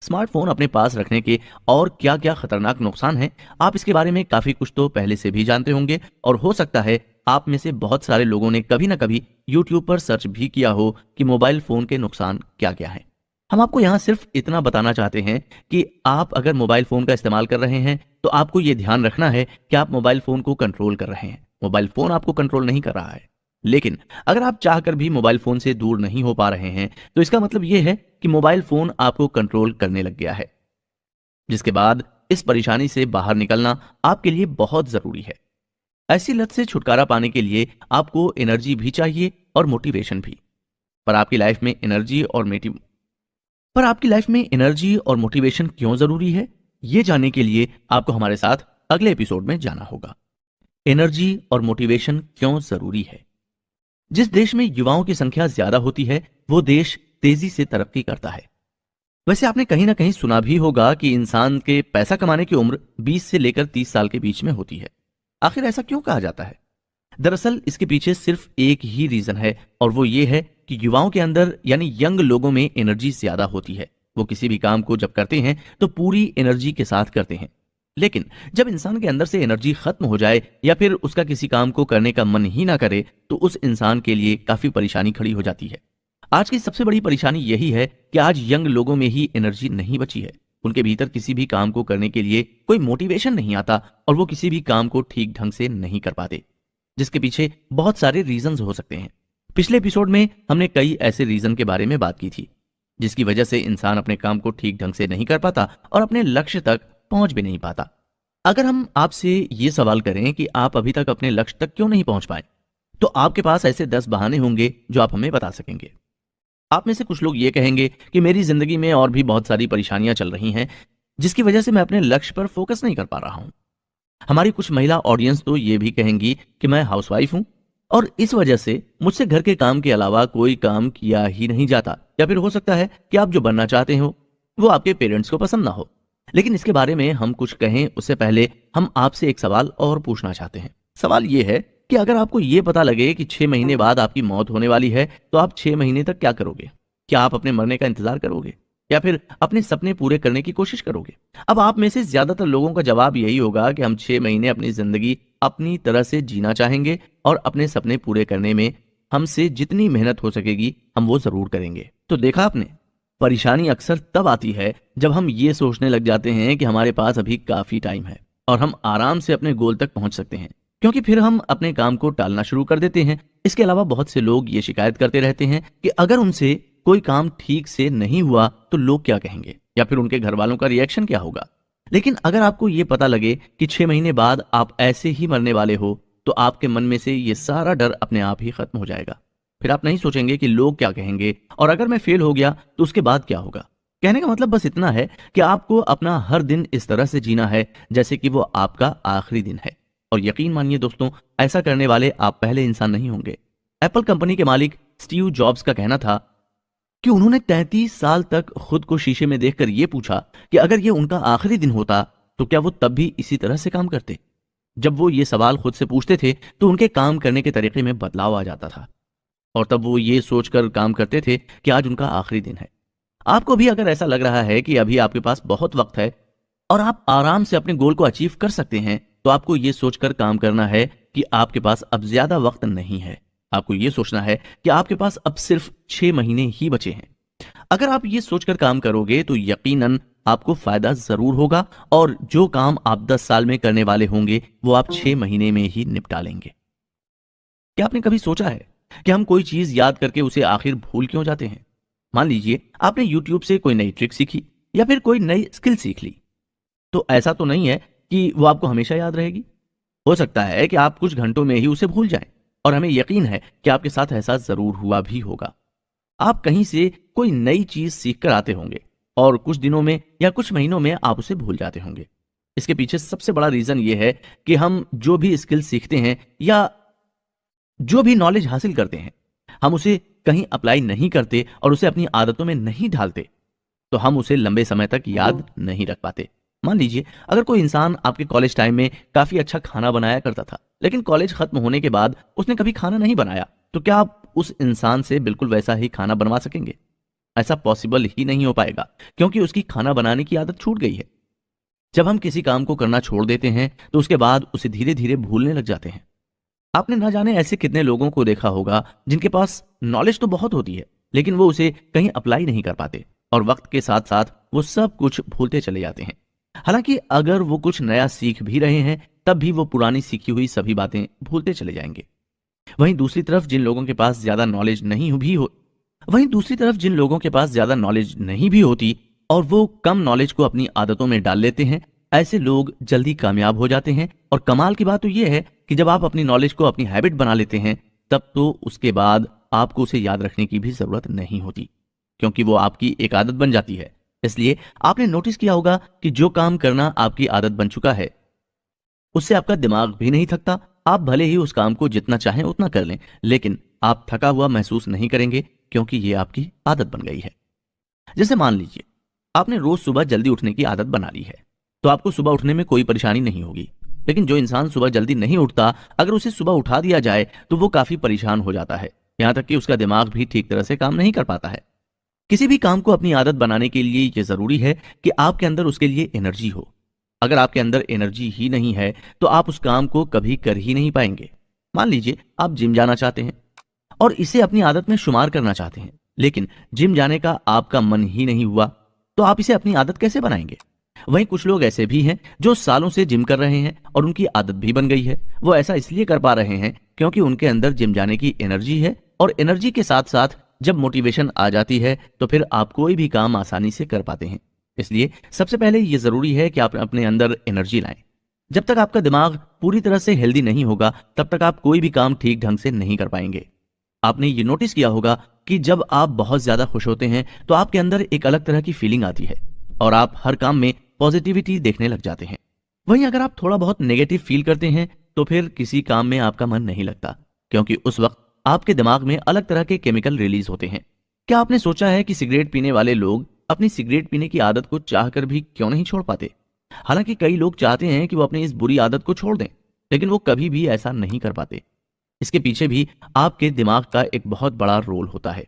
स्मार्टफोन अपने पास रखने के और क्या क्या खतरनाक नुकसान हैं, आप इसके बारे में काफी कुछ तो पहले से भी जानते होंगे, और हो सकता है आप में से बहुत सारे लोगों ने कभी ना कभी YouTube पर सर्च भी किया हो कि मोबाइल फोन के नुकसान क्या क्या हैं। हम आपको यहाँ सिर्फ इतना बताना चाहते हैं कि आप अगर मोबाइल फोन का इस्तेमाल कर रहे हैं तो आपको ये ध्यान रखना है कि आप मोबाइल फोन को कंट्रोल कर रहे हैं। मोबाइल फोन आपको कंट्रोल नहीं कर रहा है। लेकिन अगर आप चाहकर भी मोबाइल फोन से दूर नहीं हो पा रहे हैं तो इसका मतलब यह है कि मोबाइल फोन आपको कंट्रोल करने लग गया है, जिसके बाद इस परेशानी से बाहर निकलना आपके लिए बहुत जरूरी है। ऐसी लत से छुटकारा पाने के लिए आपको एनर्जी भी चाहिए और मोटिवेशन भी। पर आपकी लाइफ में एनर्जी और मोटिवेशन क्यों जरूरी है, यह जानने के लिए आपको हमारे साथ अगले एपिसोड में जाना होगा। एनर्जी और मोटिवेशन क्यों जरूरी है? जिस देश में युवाओं की संख्या ज्यादा होती है वो देश तेजी से तरक्की करता है। वैसे आपने कहीं ना कहीं सुना भी होगा कि इंसान के पैसा कमाने की उम्र 20 से लेकर 30 साल के बीच में होती है। आखिर ऐसा क्यों कहा जाता है? दरअसल इसके पीछे सिर्फ एक ही रीजन है, और वो ये है कि युवाओं के अंदर यानी यंग लोगों में एनर्जी ज्यादा होती है। वो किसी भी काम को जब करते हैं तो पूरी एनर्जी के साथ करते हैं, लेकिन जब इंसान के अंदर से एनर्जी खत्म हो जाए या फिर उसका किसी काम को करने का मन ही ना करे तो उस इंसान के लिए काफी परेशानी खड़ी हो जाती है। आज की सबसे बड़ी परेशानी यही है कि आज यंग लोगों में ही एनर्जी नहीं बची है। उनके भीतर किसी भी काम को करने के लिए कोई मोटिवेशन नहीं आता, और वो किसी भी काम को ठीक ढंग से नहीं कर पाते, जिसके पीछे बहुत सारे रीजंस हो सकते हैं। पिछले एपिसोड में हमने कई ऐसे रीजन के बारे में बात की थी जिसकी वजह से इंसान अपने काम को ठीक ढंग से नहीं कर पाता और अपने लक्ष्य तक पहुंच भी नहीं पाता। अगर हम आपसे ये सवाल करें कि आप अभी तक अपने लक्ष्य तक क्यों नहीं पहुंच पाए, तो आपके पास ऐसे 10 बहाने होंगे जो आप हमें बता सकेंगे। आप में से कुछ लोग ये कहेंगे कि मेरी जिंदगी में और भी बहुत सारी परेशानियां चल रही हैं जिसकी वजह से मैं अपने लक्ष्य पर फोकस नहीं कर पा रहा हूं। हमारी कुछ महिला ऑडियंस तो ये भी कहेंगी कि मैं हाउसवाइफ हूं और इस वजह से मुझसे घर के काम के अलावा कोई काम किया ही नहीं जाता, या फिर हो सकता है कि आप जो बनना चाहते हो वो आपके पेरेंट्स को पसंद ना हो। लेकिन इसके बारे में हम कुछ कहें उससे पहले हम आपसे एक सवाल और पूछना चाहते हैं। सवाल ये है कि अगर आपको ये पता लगे कि 6 महीने बाद आपकी मौत होने वाली है तो आप 6 महीने तक क्या करोगे? क्या आप अपने मरने का इंतजार करोगे या फिर अपने सपने पूरे करने की कोशिश करोगे? अब आप में से ज्यादातर लोगों का जवाब यही होगा कि हम 6 महीने अपनी जिंदगी अपनी तरह से जीना चाहेंगे और अपने सपने पूरे करने में हमसे जितनी मेहनत हो सकेगी हम वो जरूर करेंगे। तो देखा आपने, परेशानी अक्सर तब आती है जब हम ये सोचने लग जाते हैं कि हमारे पास अभी काफी टाइम है और हम आराम से अपने गोल तक पहुंच सकते हैं, क्योंकि फिर हम अपने काम को टालना शुरू कर देते हैं। इसके अलावा बहुत से लोग ये शिकायत करते रहते हैं कि अगर उनसे कोई काम ठीक से नहीं हुआ तो लोग क्या कहेंगे या फिर उनके घर वालों का रिएक्शन क्या होगा। लेकिन अगर आपको ये पता लगे कि 6 महीने बाद आप ऐसे ही मरने वाले हो तो आपके मन में से ये सारा डर अपने आप ही खत्म हो जाएगा। फिर आप नहीं सोचेंगे कि लोग क्या कहेंगे और अगर मैं फेल हो गया तो उसके बाद क्या होगा। कहने का मतलब बस इतना है कि आपको अपना हर दिन इस तरह से जीना है जैसे कि वो आपका आखिरी दिन है। और यकीन मानिए दोस्तों, ऐसा करने वाले आप पहले इंसान नहीं होंगे। एप्पल कंपनी के मालिक स्टीव जॉब्स का कहना था कि उन्होंने 33 साल तक खुद को शीशे में देखकर यह पूछा कि अगर ये उनका आखिरी दिन होता तो क्या वो तब भी इसी तरह से काम करते। जब वो ये सवाल खुद से पूछते थे तो उनके काम करने के तरीके में बदलाव आ जाता था और तब वो ये सोचकर काम करते थे कि आज उनका आखिरी दिन है। आपको भी अगर ऐसा लग रहा है कि अभी आपके पास बहुत वक्त है और आप आराम से अपने गोल को अचीव कर सकते हैं, तो आपको ये सोचकर काम करना है कि आपके पास अब ज्यादा वक्त नहीं है। आपको ये सोचना है कि आपके पास अब सिर्फ 6 महीने ही बचे हैं। अगर आप ये सोचकर काम करोगे तो यकीनन आपको फायदा जरूर होगा और जो काम आप 10 साल में करने वाले होंगे वो आप 6 महीने में ही निपटा लेंगे। क्या आपने कभी सोचा है कि हम कोई चीज याद करके उसे आखिर भूल क्यों जाते हैं? मान लीजिए आपने YouTube से कोई नई ट्रिक सीखी या फिर कोई नई स्किल सीख ली, तो ऐसा तो नहीं है कि वो आपको हमेशा याद रहेगी। हो सकता है कि आप कुछ घंटों में ही उसे भूल जाएं और हमें यकीन है कि आपके साथ ऐसा जरूर हुआ भी होगा। आप कहीं से कोई नई चीज सीख कर आते होंगे और कुछ दिनों में या कुछ महीनों में आप उसे भूल जाते होंगे। इसके पीछे सबसे बड़ा रीजन ये है कि हम जो भी स्किल सीखते हैं या जो भी नॉलेज हासिल करते हैं, हम उसे कहीं अप्लाई नहीं करते और उसे अपनी आदतों में नहीं ढालते, तो हम उसे लंबे समय तक याद नहीं रख पाते। मान लीजिए अगर कोई इंसान आपके कॉलेज टाइम में काफी अच्छा खाना बनाया करता था, लेकिन कॉलेज खत्म होने के बाद उसने कभी खाना नहीं बनाया, तो क्या आप उस इंसान से बिल्कुल वैसा ही खाना बनवा सकेंगे? ऐसा पॉसिबल ही नहीं हो पाएगा, क्योंकि उसकी खाना बनाने की आदत छूट गई है। जब हम किसी काम को करना छोड़ देते हैं तो उसके बाद उसे धीरे धीरे भूलने लग जाते हैं। आपने ना जाने ऐसे कितने लोगों को देखा होगा जिनके पास नॉलेज तो बहुत होती है, लेकिन वो उसे कहीं अप्लाई नहीं कर पाते और वक्त के साथ साथ वो सब कुछ भूलते चले जाते हैं। हालांकि अगर वो कुछ नया सीख भी रहे हैं तब भी वो पुरानी सीखी हुई सभी बातें भूलते चले जाएंगे। वहीं दूसरी तरफ जिन लोगों के पास ज्यादा नॉलेज नहीं भी हो वहीं दूसरी तरफ जिन लोगों के पास ज्यादा नॉलेज नहीं भी होती और वो कम नॉलेज को अपनी आदतों में डाल लेते हैं, ऐसे लोग जल्दी कामयाब हो जाते हैं। और कमाल की बात तो यह है कि जब आप अपनी नॉलेज को अपनी हैबिट बना लेते हैं तब तो उसके बाद आपको उसे याद रखने की भी जरूरत नहीं होती, क्योंकि वो आपकी एक आदत बन जाती है। इसलिए आपने नोटिस किया होगा कि जो काम करना आपकी आदत बन चुका है उससे आपका दिमाग भी नहीं थकता। आप भले ही उस काम को जितना चाहें उतना कर लें, लेकिन आप थका हुआ महसूस नहीं करेंगे, क्योंकि ये आपकी आदत बन गई है। जैसे मान लीजिए आपने रोज सुबह जल्दी उठने की आदत बना ली है, तो आपको सुबह उठने में कोई परेशानी नहीं होगी। लेकिन जो इंसान सुबह जल्दी नहीं उठता, अगर उसे सुबह उठा दिया जाए तो वो काफी परेशान हो जाता है, यहां तक कि उसका दिमाग भी ठीक तरह से काम नहीं कर पाता है। किसी भी काम को अपनी आदत बनाने के लिए यह जरूरी है कि आपके अंदर उसके लिए एनर्जी हो। अगर आपके अंदर एनर्जी ही नहीं है तो आप उस काम को कभी कर ही नहीं पाएंगे। मान लीजिए आप जिम जाना चाहते हैं और इसे अपनी आदत में शुमार करना चाहते हैं, लेकिन जिम जाने का आपका मन ही नहीं हुआ, तो आप इसे अपनी आदत कैसे बनाएंगे? वहीं कुछ लोग ऐसे भी हैं जो सालों से जिम कर रहे हैं और उनकी आदत भी बन गई है। वो ऐसा इसलिए कर पा रहे हैं क्योंकि उनके अंदर जिम जाने की एनर्जी है, और एनर्जी के साथ साथ जब मोटिवेशन आ जाती है तो फिर आप कोई भी काम आसानी से कर पाते हैं। इसलिए सबसे पहले ये जरूरी है कि आप अपने अंदर एनर्जी लाएं। जब तक आपका दिमाग पूरी तरह से हेल्दी नहीं होगा तब तक आप कोई भी काम ठीक ढंग से नहीं कर पाएंगे। आपने ये नोटिस किया होगा कि जब आप बहुत ज्यादा खुश होते हैं तो आपके अंदर एक अलग तरह की फीलिंग आती है और आप हर काम में पॉजिटिविटी देखने लग जाते हैं। वहीं अगर आप थोड़ा बहुत नेगेटिव फील करते हैं तो फिर किसी काम में आपका मन नहीं लगता, क्योंकि उस वक्त आपके दिमाग में अलग तरह के केमिकल रिलीज होते हैं। क्या आपने सोचा है कि सिगरेट पीने वाले लोग अपनी सिगरेट पीने की आदत को चाहकर भी क्यों नहीं छोड़ पाते? हालांकि कई लोग चाहते हैं कि वो अपनी इस बुरी आदत को छोड़ दें, लेकिन वो कभी भी ऐसा नहीं कर पाते। इसके पीछे भी आपके दिमाग का एक बहुत बड़ा रोल होता है,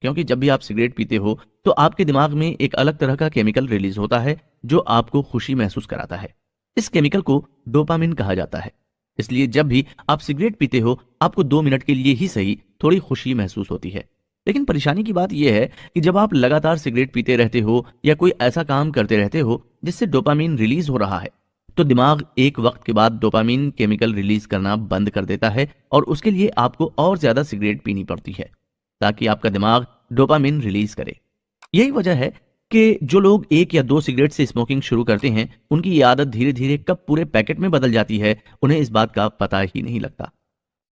क्योंकि जब भी आप सिगरेट पीते हो तो आपके दिमाग में एक अलग तरह का केमिकल रिलीज होता है जो आपको खुशी महसूस कराता है। इस केमिकल को डोपामिन कहा जाता है। इसलिए जब भी आप सिगरेट पीते हो, आपको 2 मिनट के लिए ही सही थोड़ी खुशी महसूस होती है। लेकिन परेशानी की बात यह है कि जब आप लगातार सिगरेट पीते रहते हो या कोई ऐसा काम करते रहते हो जिससे डोपामीन रिलीज हो रहा है, तो दिमाग एक वक्त के बाद डोपामीन केमिकल रिलीज करना बंद कर देता है और उसके लिए आपको और ज्यादा सिगरेट पीनी पड़ती है ताकि आपका दिमाग डोपामीन रिलीज करे। यही वजह है कि जो लोग 1 या 2 सिगरेट से स्मोकिंग शुरू करते हैं, उनकी ये आदत धीरे धीरे कब पूरे पैकेट में बदल जाती है, उन्हें इस बात का पता ही नहीं लगता।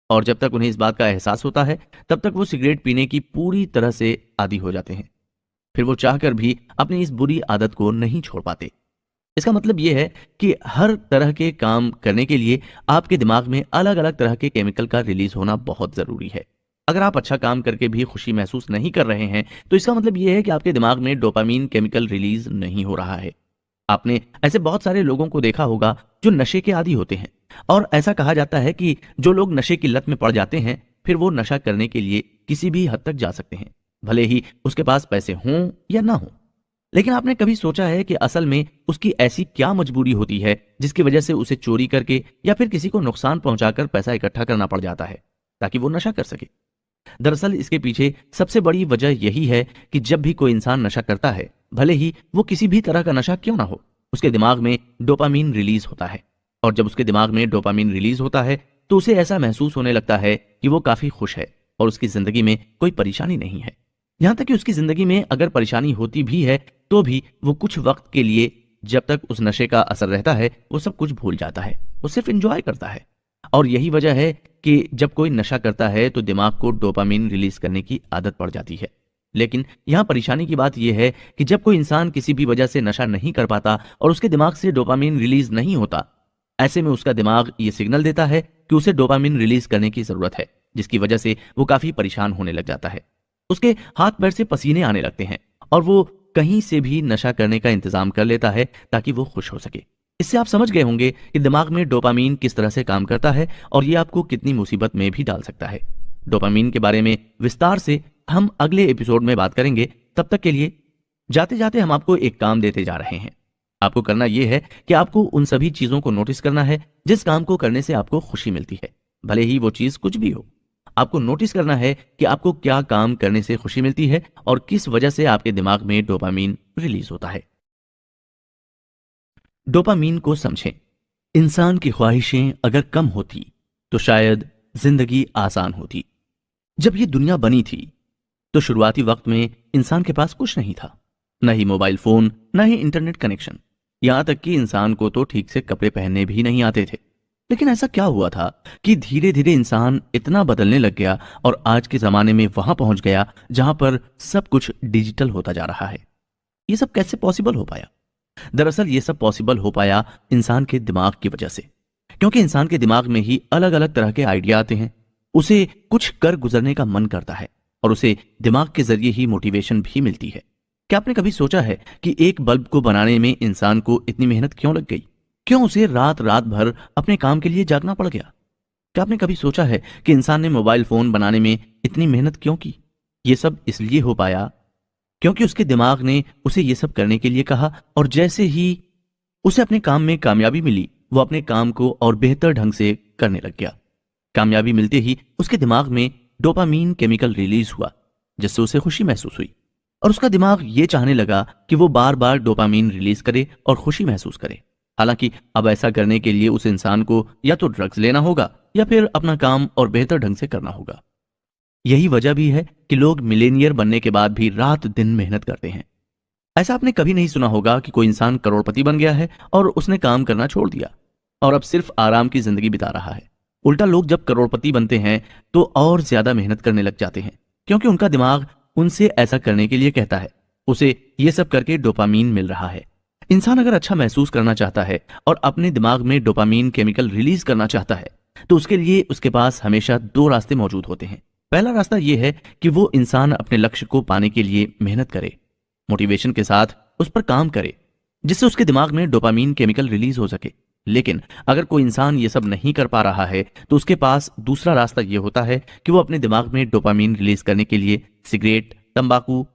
और जब तक उन्हें इस बात का एहसास होता है, तब तक वो सिगरेट पीने की पूरी तरह से आदी हो जाते हैं। फिर वो चाहकर भी अपनी इस बुरी आदत को नहीं छोड़ पाते। इसका मतलब ये है कि हर तरह के काम करने के लिए आपके दिमाग में अलग अलग तरह के केमिकल का रिलीज होना बहुत जरूरी है। अगर आप अच्छा काम करके भी खुशी महसूस नहीं कर रहे हैं, तो इसका मतलब यह है कि आपके दिमाग में डोपामीन केमिकल रिलीज नहीं हो रहा है। आपने ऐसे बहुत सारे लोगों को देखा होगा जो नशे के आदी होते हैं, और ऐसा कहा जाता है कि जो लोग नशे की लत में पड़ जाते हैं, फिर वो नशा करने के लिए किसी भी हद तक जा सकते हैं, भले ही उसके पास पैसे हों या ना हो। लेकिन आपने कभी सोचा है कि असल में उसकी ऐसी क्या मजबूरी होती है जिसकी वजह से उसे चोरी करके या फिर किसी को नुकसान पहुंचाकर पैसा इकट्ठा करना पड़ जाता है ताकि वो नशा कर सके? दरअसल इसके पीछे सबसे बड़ी वजह यही है कि जब भी कोई इंसान नशा करता है, भले ही वो किसी भी तरह का नशा क्यों ना हो, उसके दिमाग में डोपामीन रिलीज होता है। और जब उसके दिमाग में डोपामीन रिलीज होता है तो उसे ऐसा महसूस होने लगता है कि वो काफी खुश है और उसकी जिंदगी में कोई परेशानी नहीं है। यहां तक कि उसकी जिंदगी में अगर परेशानी होती भी है तो भी वो कुछ वक्त के लिए, जब तक उस नशे का असर रहता है, वो सब कुछ भूल जाता है, वो सिर्फ एंजॉय करता है। और यही वजह है कि जब कोई नशा करता है तो दिमाग को डोपामीन रिलीज करने की आदत पड़ जाती है। लेकिन यहां परेशानी की बात यह है कि जब कोई इंसान किसी भी वजह से नशा नहीं कर पाता और उसके दिमाग से डोपामीन रिलीज नहीं होता, ऐसे में उसका दिमाग ये सिग्नल देता है कि उसे डोपामीन रिलीज करने की जरूरत है, जिसकी वजह से वो काफी परेशान होने लग जाता है। उसके हाथ पैर से पसीने आने लगते हैं और वो कहीं से भी नशा करने का इंतजाम कर लेता है ताकि वो खुश हो सके। इससे आप समझ गए होंगे कि दिमाग में डोपामीन किस तरह से काम करता है और ये आपको कितनी मुसीबत में भी डाल सकता है। डोपामीन के बारे में विस्तार से हम अगले एपिसोड में बात करेंगे। तब तक के लिए जाते जाते हम आपको एक काम देते जा रहे हैं। आपको करना यह है कि आपको उन सभी चीजों को नोटिस करना है जिस काम को करने से आपको खुशी मिलती है, भले ही वो चीज कुछ भी हो। आपको नोटिस करना है कि आपको क्या काम करने से खुशी मिलती है और किस वजह से आपके दिमाग में डोपामीन रिलीज होता है। डोपामीन को समझें। इंसान की ख्वाहिशें अगर कम होती तो शायद जिंदगी आसान होती। जब ये दुनिया बनी थी तो शुरुआती वक्त में इंसान के पास कुछ नहीं था, न ही मोबाइल फोन, न ही इंटरनेट कनेक्शन, यहां तक कि इंसान को तो ठीक से कपड़े पहनने भी नहीं आते थे। लेकिन ऐसा क्या हुआ था कि धीरे धीरे इंसान इतना बदलने लग गया और आज के जमाने में वहां पहुंच गया जहां पर सब कुछ डिजिटल होता जा रहा है। ये सब कैसे पॉसिबल हो पाया? दरअसल ये सब पॉसिबल हो पाया इंसान के दिमाग की वजह से, क्योंकि इंसान के दिमाग में ही अलग अलग तरह के आइडिया आते हैं। उसे कुछ कर गुजरने का मन करता है और उसे दिमाग के जरिए ही मोटिवेशन भी मिलती है। क्या आपने कभी सोचा है कि एक बल्ब को बनाने में इंसान को इतनी मेहनत क्यों लग गई? क्यों उसे रात रात भर अपने काम के लिए जागना पड़ गया? क्या आपने कभी सोचा है कि इंसान ने मोबाइल फोन बनाने में इतनी मेहनत क्यों की? ये सब इसलिए हो पाया क्योंकि उसके दिमाग ने उसे ये सब करने के लिए कहा, और जैसे ही उसे अपने काम में कामयाबी मिली, वो अपने काम को और बेहतर ढंग से करने लग गया। कामयाबी मिलते ही उसके दिमाग में डोपामीन केमिकल रिलीज हुआ, जिससे उसे खुशी महसूस हुई, और उसका दिमाग ये चाहने लगा कि वो बार बार डोपामीन रिलीज करे और खुशी महसूस करे। हालांकि अब ऐसा करने के लिए उस इंसान को या तो ड्रग्स लेना होगा या फिर अपना काम और बेहतर ढंग से करना होगा। यही वजह भी है कि लोग मिलेनियर बनने के बाद भी रात दिन मेहनत करते हैं। ऐसा आपने कभी नहीं सुना होगा कि कोई इंसान करोड़पति बन गया है और उसने काम करना छोड़ दिया और अब सिर्फ आराम की जिंदगी बिता रहा है। उल्टा, लोग जब करोड़पति बनते हैं तो और ज्यादा मेहनत करने लग जाते हैं, क्योंकि उनका दिमाग उनसे ऐसा करने के लिए कहता है। उसे ये सब करके डोपामीन मिल रहा है। इंसान अगर अच्छा महसूस करना चाहता है और अपने दिमाग में डोपामीन केमिकल रिलीज करना चाहता है, तो उसके लिए उसके पास हमेशा 2 रास्ते मौजूद होते हैं। पहला रास्ता यह है कि वो इंसान अपने लक्ष्य को पाने के लिए मेहनत करे, मोटिवेशन के साथ उस पर काम करे, जिससे उसके दिमाग में डोपामीन केमिकल रिलीज हो सके। लेकिन अगर कोई इंसान ये सब नहीं कर पा रहा है तो उसके पास दूसरा रास्ता यह होता है कि वो अपने दिमाग में डोपामीन रिलीज करने के लिए सिगरेट, तंबाकू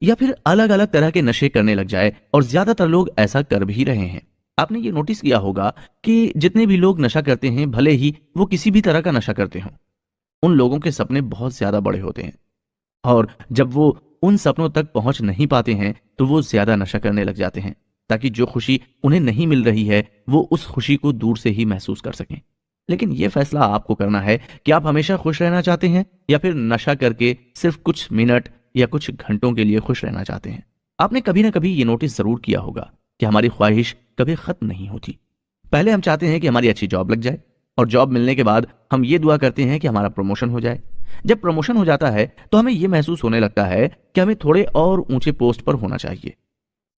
या फिर अलग अलग तरह के नशे करने लग जाए, और ज्यादातर लोग ऐसा कर भी रहे हैं। आपने ये नोटिस किया होगा कि जितने भी लोग नशा करते हैं, भले ही वो किसी भी तरह का नशा करते हों, उन लोगों के सपने बहुत ज्यादा बड़े होते हैं। और जब वो उन सपनों तक पहुंच नहीं पाते हैं तो वो ज्यादा नशा करने लग जाते हैं, ताकि जो खुशी उन्हें नहीं मिल रही है वो उस खुशी को दूर से ही महसूस कर सकें। लेकिन ये फैसला आपको करना है कि आप हमेशा खुश रहना चाहते हैं या फिर नशा करके सिर्फ कुछ मिनट या कुछ घंटों के लिए खुश रहना चाहते हैं। आपने कभी ना कभी ये नोटिस जरूर किया होगा कि हमारी ख्वाहिश कभी खत्म नहीं होती। पहले हम चाहते हैं कि हमारी अच्छी जॉब लग जाए, और जॉब मिलने के बाद हम ये दुआ करते हैं कि हमारा प्रमोशन हो जाए। जब प्रमोशन हो जाता है तो हमें यह महसूस होने लगता है कि हमें थोड़े और ऊंचे पोस्ट पर होना चाहिए,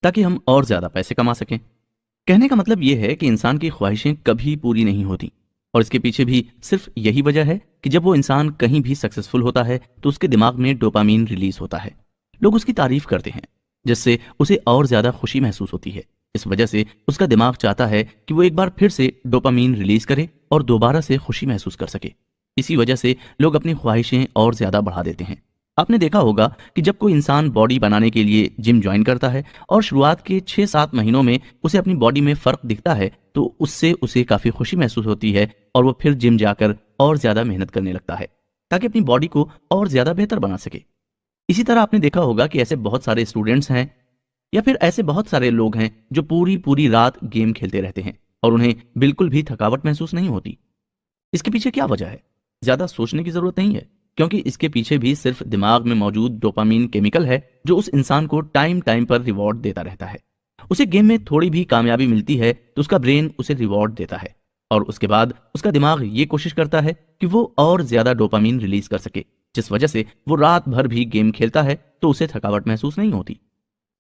ताकि हम और ज्यादा पैसे कमा सकें। कहने का मतलब यह है कि इंसान की ख्वाहिशें कभी पूरी नहीं होती, और इसके पीछे भी सिर्फ यही वजह है कि जब वो इंसान कहीं भी सक्सेसफुल होता है तो उसके दिमाग में डोपामीन रिलीज होता है। लोग उसकी तारीफ करते हैं, जिससे उसे और ज्यादा खुशी महसूस होती है। इस वजह से उसका दिमाग चाहता है कि वो एक बार फिर से डोपामीन रिलीज करे और दोबारा से खुशी महसूस कर सके। इसी वजह से लोग अपनी ख्वाहिशें और ज्यादा बढ़ा देते हैं। आपने देखा होगा कि जब कोई इंसान बॉडी बनाने के लिए जिम ज्वाइन करता है और शुरुआत के 6-7 महीनों में उसे अपनी बॉडी में फर्क दिखता है तो उससे उसे काफी खुशी महसूस होती है, और वो फिर जिम जाकर और ज्यादा मेहनत करने लगता है ताकि अपनी बॉडी को और ज्यादा बेहतर बना सके। इसी तरह आपने देखा होगा कि ऐसे बहुत सारे स्टूडेंट्स हैं या फिर ऐसे बहुत सारे लोग हैं जो पूरी पूरी रात गेम खेलते रहते हैं और उन्हें बिल्कुल भी थकावट महसूस नहीं होती। इसके पीछे क्या वजह है? ज्यादा सोचने की जरूरत नहीं है, क्योंकि इसके पीछे भी सिर्फ दिमाग में मौजूद डोपामीन केमिकल है जो उस इंसान को टाइम टाइम पर रिवॉर्ड देता रहता है। उसे गेम में थोड़ी भी कामयाबी मिलती है तो उसका ब्रेन उसे रिवॉर्ड देता है, और उसके बाद उसका दिमाग ये कोशिश करता है कि वो और ज्यादा डोपामीन रिलीज कर सके, जिस वजह से वो रात भर भी गेम खेलता है तो उसे थकावट महसूस नहीं होती।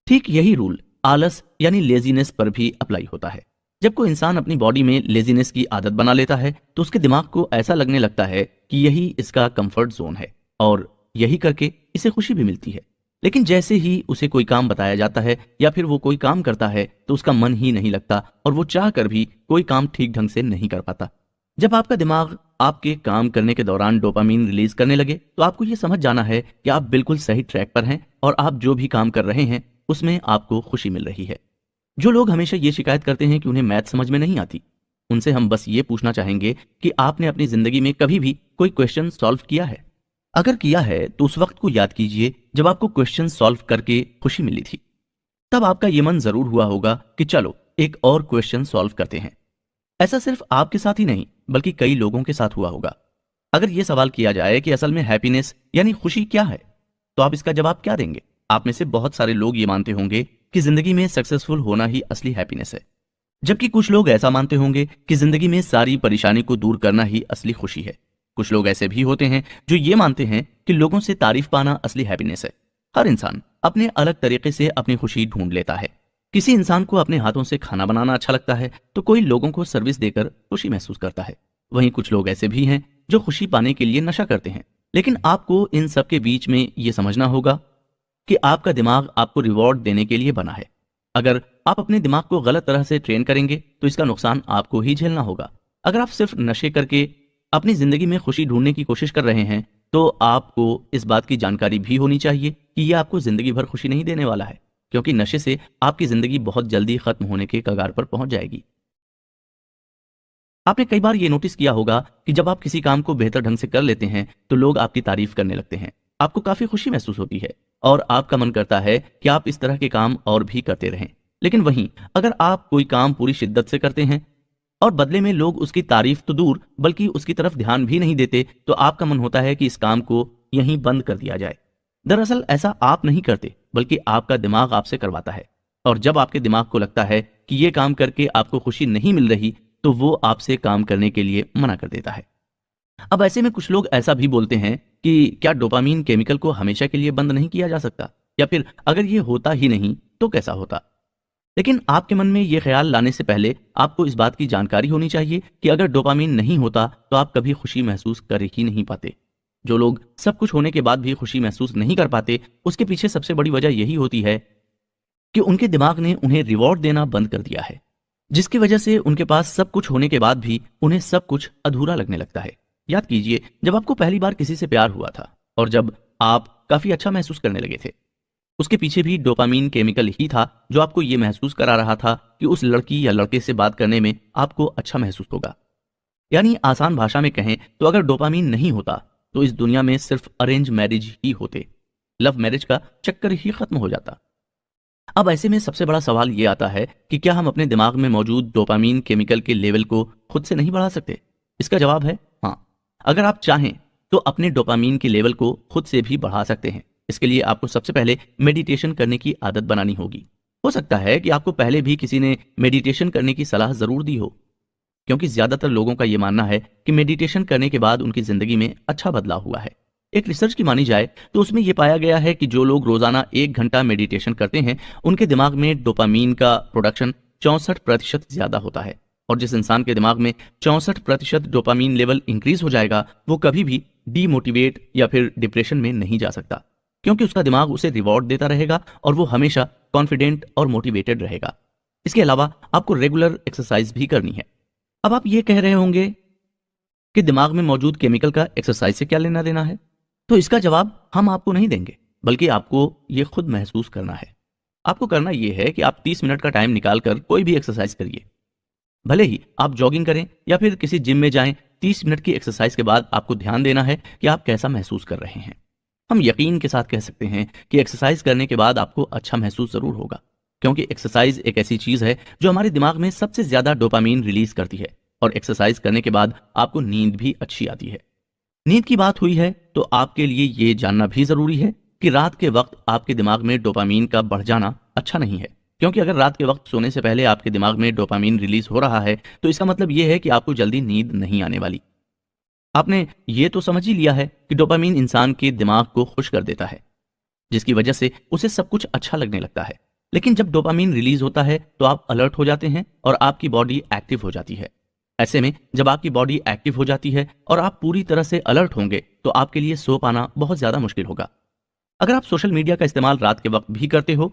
ठीक यही रूल आलस यानी लेजीनेस पर भी अप्लाई होता है। जब कोई इंसान अपनी बॉडी में लेजीनेस की आदत बना लेता है तो उसके दिमाग को ऐसा लगने लगता है कि यही इसका कंफर्ट जोन है और यही करके इसे खुशी भी मिलती है। लेकिन जैसे ही उसे कोई काम बताया जाता है या फिर वो कोई काम करता है तो उसका मन ही नहीं लगता और वो चाह कर भी कोई काम ठीक ढंग से नहीं कर पाता। जब आपका दिमाग आपके काम करने के दौरान डोपामीन रिलीज करने लगे तो आपको ये समझ जाना है कि आप बिल्कुल सही ट्रैक पर हैं और आप जो भी काम कर रहे हैं उसमें आपको खुशी मिल रही है। जो लोग हमेशा ये शिकायत करते हैं कि उन्हें मैथ समझ में नहीं आती, उनसे हम बस ये पूछना चाहेंगे कि आपने अपनी जिंदगी में कभी भी कोई क्वेश्चन सॉल्व किया है? अगर किया है तो उस वक्त को याद कीजिए जब आपको क्वेश्चन सॉल्व करके खुशी मिली थी। तब आपका ये मन जरूर हुआ होगा कि चलो एक और क्वेश्चन सॉल्व करते हैं। ऐसा सिर्फ आपके साथ ही नहीं बल्कि कई लोगों के साथ हुआ होगा। अगर यह सवाल किया जाए कि असल में हैप्पीनेस यानी खुशी क्या है, तो आप इसका जवाब क्या देंगे? आप में से बहुत सारे लोग ये मानते होंगे कि जिंदगी में सक्सेसफुल होना ही असली हैप्पीनेस है, जबकि कुछ लोग ऐसा मानते होंगे कि जिंदगी में सारी परेशानी को दूर करना ही असली खुशी है। कुछ लोग ऐसे भी होते हैं जो ये मानते हैं कि लोगों से तारीफ पाना असली हैप्पीनेस है। हर इंसान अपने अलग तरीके से अपनी खुशी ढूंढ लेता है। किसी इंसान को अपने हाथों से खाना बनाना अच्छा लगता है तो कोई लोगों को सर्विस देकर खुशी महसूस करता है। वहीं कुछ लोग ऐसे भी हैं जो खुशी पाने के लिए नशा करते हैं। लेकिन आपको इन सब के बीच में ये समझना होगा कि आपका दिमाग आपको रिवॉर्ड देने के लिए बना है। अगर आप अपने दिमाग को गलत तरह से ट्रेन करेंगे तो इसका नुकसान आपको ही झेलना होगा। अगर आप सिर्फ नशे करके अपनी जिंदगी में खुशी ढूंढने की कोशिश कर रहे हैं तो आपको इस बात की जानकारी भी होनी चाहिए कि यह आपको जिंदगी भर खुशी नहीं देने वाला है, क्योंकि नशे से आपकी जिंदगी बहुत जल्दी खत्म होने के कगार पर पहुंच जाएगी। आपने कई बार ये नोटिस किया होगा कि जब आप किसी काम को बेहतर ढंग से कर लेते हैं तो लोग आपकी तारीफ करने लगते हैं। आपको काफी खुशी महसूस होती है और आपका मन करता है कि आप इस तरह के काम और भी करते रहें। लेकिन वहीं अगर आप कोई काम पूरी शिद्दत से करते हैं और बदले में लोग उसकी तारीफ तो दूर बल्कि उसकी तरफ ध्यान भी नहीं देते तो आपका मन होता है कि इस काम को यहीं बंद कर दिया जाए। दरअसल ऐसा आप नहीं करते बल्कि आपका दिमाग आपसे करवाता है, और जब आपके दिमाग को लगता है कि ये काम करके आपको खुशी नहीं मिल रही तो वो आपसे काम करने के लिए मना कर देता है। अब ऐसे में कुछ लोग ऐसा भी बोलते हैं कि क्या डोपामीन केमिकल को हमेशा के लिए बंद नहीं किया जा सकता, या फिर अगर ये होता ही नहीं तो कैसा होता? लेकिन आपके मन में ये ख्याल लाने से पहले आपको इस बात की जानकारी होनी चाहिए कि अगर डोपामीन नहीं होता तो आप कभी खुशी महसूस कर ही नहीं पाते। जो लोग सब कुछ होने के बाद भी खुशी महसूस नहीं कर पाते उसके पीछे सबसे बड़ी वजह यही होती है कि उनके दिमाग ने उन्हें रिवॉर्ड देना बंद कर दिया है, जिसकी वजह से उनके पास सब कुछ होने के बाद भी उन्हें सब कुछ अधूरा लगने लगता है। याद कीजिए जब आपको पहली बार किसी से प्यार हुआ था और जब आप काफी अच्छा महसूस करने लगे थे, उसके पीछे भी डोपामीन केमिकल ही था जो आपको ये महसूस करा रहा था कि उस लड़की या लड़के से बात करने में आपको अच्छा महसूस होगा। यानी आसान भाषा में कहें तो अगर डोपामीन नहीं होता तो इस दुनिया में सिर्फ अरेंज मैरिज ही होते, लव मैरिज का चक्कर ही खत्म हो जाता। अब ऐसे में सबसे बड़ा सवाल ये आता है कि क्या हम अपने दिमाग में मौजूद डोपामीन केमिकल के लेवल को खुद से नहीं बढ़ा सकते? इसका जवाब है हाँ। अगर आप चाहें तो अपने डोपामीन के लेवल को खुद से भी बढ़ा सकते हैं। इसके लिए आपको सबसे पहले मेडिटेशन करने की आदत बनानी होगी। हो सकता है कि आपको पहले भी किसी ने मेडिटेशन करने की सलाह जरूर दी हो, क्योंकि ज्यादातर लोगों का यह मानना है कि मेडिटेशन करने के बाद उनकी जिंदगी में अच्छा बदलाव हुआ है। एक रिसर्च की मानी जाए तो उसमें यह पाया गया है कि जो लोग रोजाना 1 घंटा मेडिटेशन करते हैं उनके दिमाग में डोपामीन का प्रोडक्शन 64% ज्यादा होता है। और जिस इंसान के दिमाग में 64% डोपामीन लेवल इंक्रीज हो जाएगा वो कभी भी डीमोटिवेट या फिर डिप्रेशन में नहीं जा सकता, क्योंकि उसका दिमाग उसे रिवॉर्ड देता रहेगा और वो हमेशा कॉन्फिडेंट और मोटिवेटेड रहेगा। इसके अलावा आपको रेगुलर एक्सरसाइज भी करनी है। अब आप ये कह रहे होंगे कि दिमाग में मौजूद केमिकल का एक्सरसाइज से क्या लेना देना है? तो इसका जवाब हम आपको नहीं देंगे, बल्कि आपको ये खुद महसूस करना है। आपको करना यह है कि आप 30 मिनट का टाइम निकालकर कोई भी एक्सरसाइज करिए। भले ही आप जॉगिंग करें या फिर किसी जिम में जाएं, 30 मिनट की एक्सरसाइज के बाद आपको ध्यान देना है कि आप कैसा महसूस कर रहे हैं। हम यकीन के साथ कह सकते हैं कि एक्सरसाइज करने के बाद आपको अच्छा महसूस जरूर होगा, क्योंकि एक्सरसाइज एक ऐसी चीज है जो हमारे दिमाग में सबसे ज्यादा डोपामीन रिलीज करती है और एक्सरसाइज करने के बाद आपको नींद भी अच्छी आती है। नींद की बात हुई है तो आपके लिए ये जानना भी जरूरी है कि रात के वक्त आपके दिमाग में डोपामीन का बढ़ जाना अच्छा नहीं है, क्योंकि अगर रात के वक्त सोने से पहले आपके दिमाग में डोपामीन रिलीज हो रहा है तो इसका मतलब यह है कि आपको जल्दी नींद नहीं आने वाली। आपने ये तो समझ ही लिया है कि डोपामीन इंसान के दिमाग को खुश कर देता है, जिसकी वजह से उसे सब कुछ अच्छा लगने लगता है। लेकिन जब डोपामीन रिलीज होता है तो आप अलर्ट हो जाते हैं और आपकी बॉडी एक्टिव हो जाती है। ऐसे में जब आपकी बॉडी एक्टिव हो जाती है और आप पूरी तरह से अलर्ट होंगे तो आपके लिए सो पाना बहुत ज्यादा मुश्किल होगा। अगर आप सोशल मीडिया का इस्तेमाल रात के वक्त भी करते हो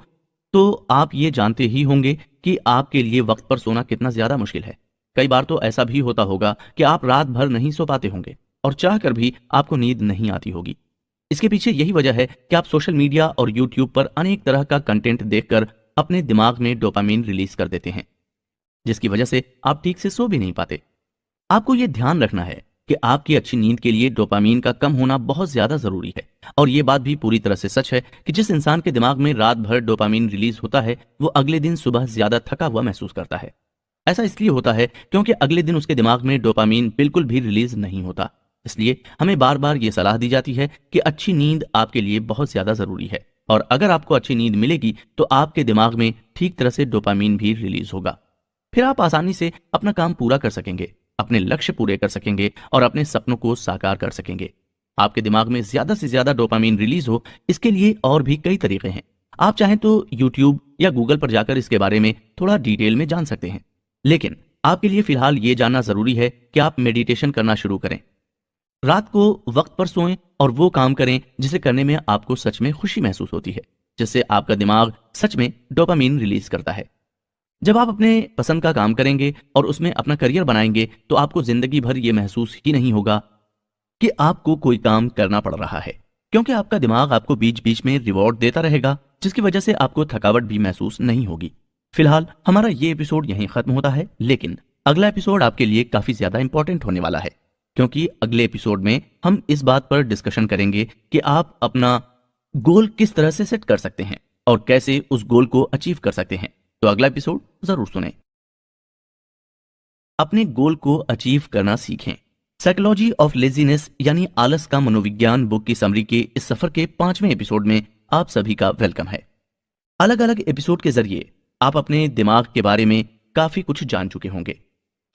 तो आप ये जानते ही होंगे कि आपके लिए वक्त पर सोना कितना ज्यादा मुश्किल है। कई बार तो ऐसा भी होता होगा कि आप रात भर नहीं सो पाते होंगे और चाहकर भी आपको नींद नहीं आती होगी। इसके पीछे यही वजह है कि आप सोशल मीडिया और यूट्यूब पर अनेक तरह का कंटेंट देखकर अपने दिमाग में डोपामीन रिलीज कर देते हैं, जिसकी वजह से आप ठीक से सो भी नहीं पाते। आपको यह ध्यान रखना है कि आपकी अच्छी नींद के लिए डोपामीन का कम होना बहुत ज्यादा जरूरी है। और यह बात भी पूरी तरह से सच है कि जिस इंसान के दिमाग में रात भर डोपामीन रिलीज होता है वो अगले दिन सुबह ज्यादा थका हुआ महसूस करता है। ऐसा इसलिए होता है क्योंकि अगले दिन उसके दिमाग में डोपामीन बिल्कुल भी रिलीज नहीं होता। इसलिए हमें बार बार ये सलाह दी जाती है कि अच्छी नींद आपके लिए बहुत ज्यादा जरूरी है, और अगर आपको अच्छी नींद मिलेगी तो आपके दिमाग में ठीक तरह से डोपामीन भी रिलीज होगा। फिर आप आसानी से अपना काम पूरा कर सकेंगे, अपने लक्ष्य पूरे कर सकेंगे और अपने सपनों को साकार कर सकेंगे। आपके दिमाग में ज्यादा से ज्यादा डोपामीन रिलीज हो, इसके लिए और भी कई तरीके हैं। आप चाहें तो YouTube या Google पर जाकर इसके बारे में थोड़ा डिटेल में जान सकते हैं, लेकिन आपके लिए फिलहाल ये जानना जरूरी है कि आप मेडिटेशन करना शुरू करें। रात को वक्त पर सोएं और वो काम करें जिसे करने में आपको सच में खुशी महसूस होती है, जिससे आपका दिमाग सच में डोपामीन रिलीज करता है। जब आप अपने पसंद का काम करेंगे और उसमें अपना करियर बनाएंगे तो आपको जिंदगी भर ये महसूस ही नहीं होगा कि आपको कोई काम करना पड़ रहा है, क्योंकि आपका दिमाग आपको बीच बीच में रिवॉर्ड देता रहेगा, जिसकी वजह से आपको थकावट भी महसूस नहीं होगी। फिलहाल हमारा ये एपिसोड यहीं खत्म होता है, लेकिन अगला एपिसोड आपके लिए काफी ज्यादा इंपॉर्टेंट होने वाला है, क्योंकि अगले एपिसोड में हम इस बात पर डिस्कशन करेंगे कि आप अपना गोल किस तरह से सेट कर सकते हैं और कैसे उस गोल को अचीव कर सकते हैं। तो अगला एपिसोड जरूर सुनें। अपने गोल को अचीव करना सीखें। साइकोलॉजी ऑफ लेजीनेस यानी आलस का मनोविज्ञान बुक की समरी के इस सफर के 5वें एपिसोड में आप सभी का वेलकम है। अलग अलग एपिसोड के जरिए आप अपने दिमाग के बारे में काफी कुछ जान चुके होंगे।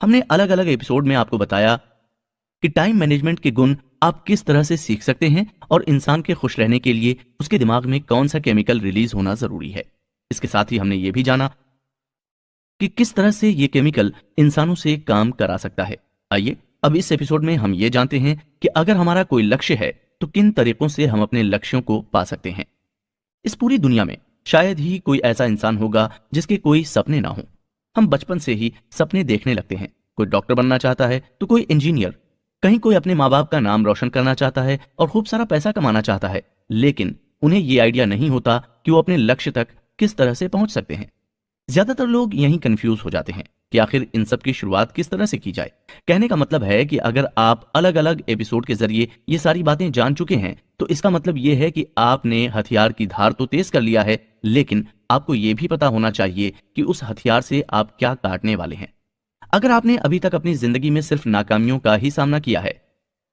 हमने अलग अलग एपिसोड में आपको बताया कि टाइम मैनेजमेंट के गुण आप किस तरह से सीख सकते हैं और इंसान के खुश रहने के लिए उसके दिमाग में कौन सा केमिकल रिलीज होना जरूरी है। इसके साथ ही हमने ये भी जाना कि किस तरह से ये केमिकल इंसानों से काम करा सकता है। आइए अब इस एपिसोड में हम ये जानते हैं कि अगर हमारा कोई लक्ष्य है तो किन तरीकों से हम अपने लक्ष्यों को पा सकते हैं। इस पूरी दुनिया में शायद ही कोई ऐसा इंसान होगा जिसके कोई सपने ना हो। हम बचपन से ही सपने देखने लगते हैं। कोई डॉक्टर बनना चाहता है तो कोई इंजीनियर, कहीं कोई अपने माँ बाप का नाम रोशन करना चाहता है और खूब सारा पैसा कमाना चाहता है, लेकिन उन्हें ये आइडिया नहीं होता कि वो अपने लक्ष्य तक किस तरह से पहुंच सकते हैं। ज्यादातर लोग यहीं कंफ्यूज हो जाते हैं कि आखिर इन सब की शुरुआत किस तरह से की जाए। कहने का मतलब है कि अगर आप अलग अलग एपिसोड के जरिए ये सारी बातें जान चुके हैं तो इसका मतलब ये है कि आपने हथियार की धार तो तेज कर लिया है, लेकिन आपको ये भी पता होना चाहिए कि उस हथियार से आप क्या काटने वाले हैं। अगर आपने अभी तक अपनी जिंदगी में सिर्फ नाकामियों का ही सामना किया है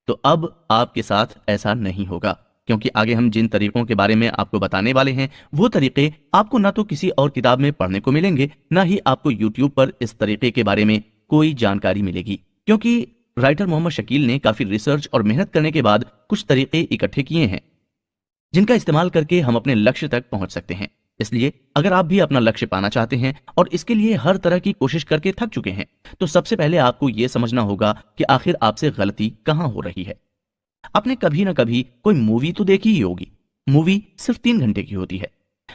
तो अब आपके साथ ऐसा नहीं होगा, क्योंकि आगे हम जिन तरीकों के बारे में आपको बताने वाले हैं वो तरीके आपको ना तो किसी और किताब में पढ़ने को मिलेंगे, ना ही आपको यूट्यूब पर इस तरीके के बारे में कोई जानकारी मिलेगी। क्योंकि राइटर मोहम्मद शकील ने काफी रिसर्च और मेहनत करने के बाद कुछ तरीके इकट्ठे किए हैं जिनका इस्तेमाल करके हम अपने लक्ष्य तक पहुंच सकते हैं। इसलिए अगर आप भी अपना लक्ष्य पाना चाहते हैं और इसके लिए हर तरह की कोशिश करके थक चुके हैं तो सबसे पहले आपको यह समझना होगा कि आखिर आपसे गलती कहां हो रही है। आपने कभी ना कभी कोई मूवी तो देखी ही होगी। मूवी सिर्फ 3 घंटे की होती है,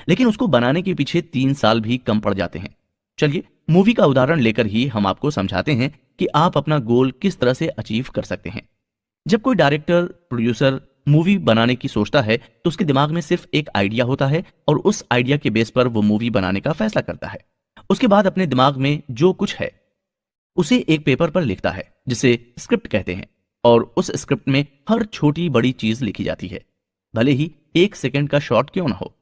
लेकिन उसको बनाने के पीछे 3 साल भी कम पड़ जाते हैं। चलिए मूवी का उदाहरण लेकर ही हम आपको समझाते हैं कि आप अपना गोल किस तरह से अचीव कर सकते हैं। जब कोई डायरेक्टर प्रोड्यूसर मूवी बनाने की सोचता है तो उसके दिमाग में सिर्फ एक आइडिया होता है और उस आइडिया के बेस पर वो मूवी बनाने का फैसला करता है। उसके बाद अपने दिमाग में जो कुछ है उसे एक पेपर पर लिखता है जिसे स्क्रिप्ट कहते हैं, और उस स्क्रिप्ट में हर छोटी बड़ी चीज लिखी जाती है, भले ही 1 सेकंड का शॉट क्यों ना हो।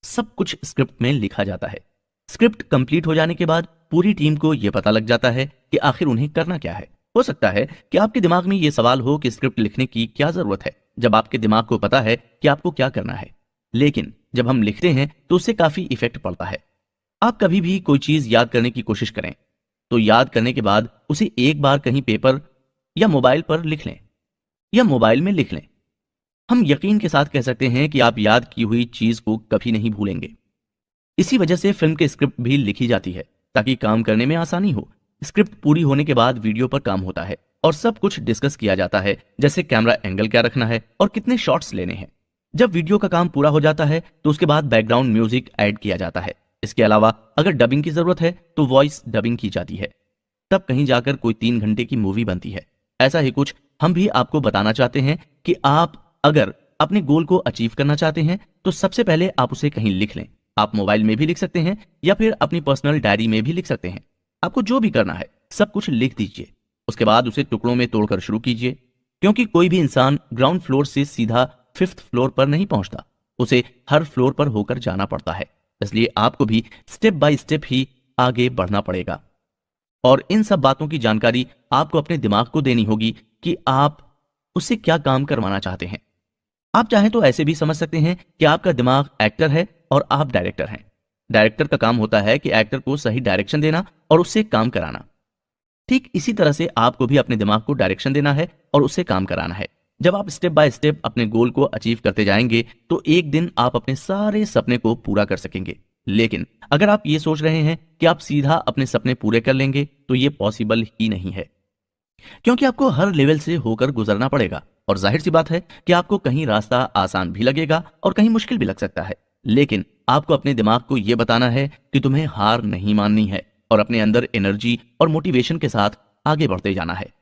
सब कुछ स्क्रिप्ट में लिखा जाता है। स्क्रिप्ट कंप्लीट हो जाने के बाद पूरी टीम को यह पता लग जाता है कि आखिर उन्हें करना क्या है। हो सकता है कि आपके दिमाग में यह सवाल हो कि स्क्रिप्ट लिखने की क्या जरूरत है जब आपके दिमाग को पता है कि आपको क्या करना है, लेकिन जब हम लिखते हैं तो उससे काफी इफेक्ट पड़ता है। आप कभी भी कोई चीज याद करने की कोशिश करें तो याद करने के बाद उसे एक बार कहीं पेपर या मोबाइल पर लिख लें या मोबाइल में लिख लें। हम यकीन के साथ कह सकते हैं कि आप याद की हुई चीज को कभी नहीं भूलेंगे। इसी वजह से फिल्म के स्क्रिप्ट भी लिखी जाती है ताकि काम करने में आसानी हो। स्क्रिप्ट पूरी होने के बाद वीडियो पर काम होता है और सब कुछ डिस्कस किया जाता है, जैसे कैमरा एंगल क्या रखना है और कितने शॉट्स लेने हैं। जब वीडियो का काम पूरा हो जाता है तो उसके बाद बैकग्राउंड म्यूजिक ऐड किया जाता है। इसके अलावा अगर डबिंग की जरूरत है तो वॉइस डबिंग की जाती है। तब कहीं जाकर कोई 3 घंटे की मूवी बनती है। ऐसा ही कुछ हम भी आपको बताना चाहते हैं कि आप अगर अपने गोल को अचीव करना चाहते हैं तो सबसे पहले आप उसे कहीं लिख लें। आप मोबाइल में भी लिख सकते हैं या फिर अपनी पर्सनल डायरी में भी लिख सकते हैं। आपको जो भी करना है सब कुछ लिख दीजिए। उसके बाद उसे टुकड़ों में तोड़कर शुरू कीजिए, क्योंकि कोई भी इंसान ग्राउंड फ्लोर से सीधा 5th फ्लोर पर नहीं पहुंचता, उसे हर फ्लोर पर होकर जाना पड़ता है। इसलिए आपको भी स्टेप बाय स्टेप ही आगे बढ़ना पड़ेगा और इन सब बातों की जानकारी आपको अपने दिमाग को देनी होगी कि आप उससे क्या काम करवाना चाहते हैं। आप चाहें तो ऐसे भी समझ सकते हैं कि आपका दिमाग एक्टर है और आप डायरेक्टर हैं। डायरेक्टर का काम होता है कि एक्टर को सही डायरेक्शन देना और उससे काम कराना। ठीक इसी तरह से आपको भी अपने दिमाग को डायरेक्शन देना है और उससे काम कराना है। जब आप स्टेप बाय स्टेप अपने गोल को अचीव करते जाएंगे तो एक दिन आप अपने सारे सपने को पूरा कर सकेंगे। लेकिन अगर आप ये सोच रहे हैं कि आप सीधा अपने सपने पूरे कर लेंगे तो ये पॉसिबल ही नहीं है, क्योंकि आपको हर लेवल से होकर गुजरना पड़ेगा। और जाहिर सी बात है कि आपको कहीं रास्ता आसान भी लगेगा और कहीं मुश्किल भी लग सकता है, लेकिन आपको अपने दिमाग को यह बताना है कि तुम्हें हार नहीं माननी है और अपने अंदर एनर्जी और मोटिवेशन के साथ आगे बढ़ते जाना है।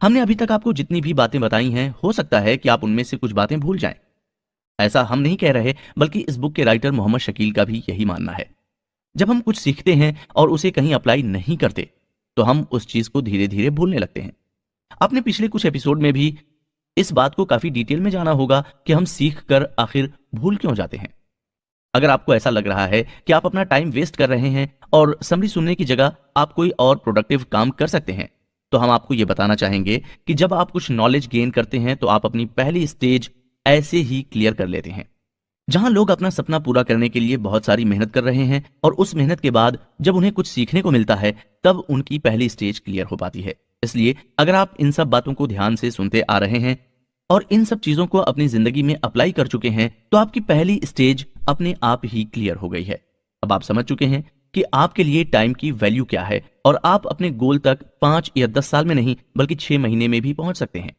हमने अभी तक आपको जितनी भी बातें बताई हैं, हो सकता है कि आप उनमें से कुछ बातें भूल जाएं। ऐसा हम नहीं कह रहे, बल्कि इस बुक के राइटर मोहम्मद शकील का भी यही मानना है। जब हम कुछ सीखते हैं और उसे कहीं अप्लाई नहीं करते तो हम उस चीज को धीरे धीरे भूलने लगते हैं। आपने पिछले कुछ एपिसोड में भी इस बात को काफी डिटेल में जाना होगा कि हम सीख कर आखिर भूल क्यों जाते हैं। अगर आपको ऐसा लग रहा है कि आप अपना टाइम वेस्ट कर रहे हैं और समरी सुनने की जगह आप कोई और प्रोडक्टिव काम कर सकते हैं, तो हम आपको यह बताना चाहेंगे कि जब आप कुछ नॉलेज गेन करते हैं तो आप अपनी पहली स्टेज ऐसे ही क्लियर कर लेते हैं। जहां लोग अपना सपना पूरा करने के लिए बहुत सारी मेहनत कर रहे हैं और उस मेहनत के बाद जब उन्हें कुछ सीखने को मिलता है तब उनकी पहली स्टेज क्लियर हो पाती है। इसलिए अगर आप इन सब बातों को ध्यान से सुनते आ रहे हैं और इन सब चीजों को अपनी जिंदगी में अप्लाई कर चुके हैं तो आपकी पहली स्टेज अपने आप ही क्लियर हो गई है। अब आप समझ चुके हैं कि आपके लिए टाइम की वैल्यू क्या है और आप अपने गोल तक 5 या 10 साल में नहीं बल्कि 6 महीने में भी पहुंच सकते हैं।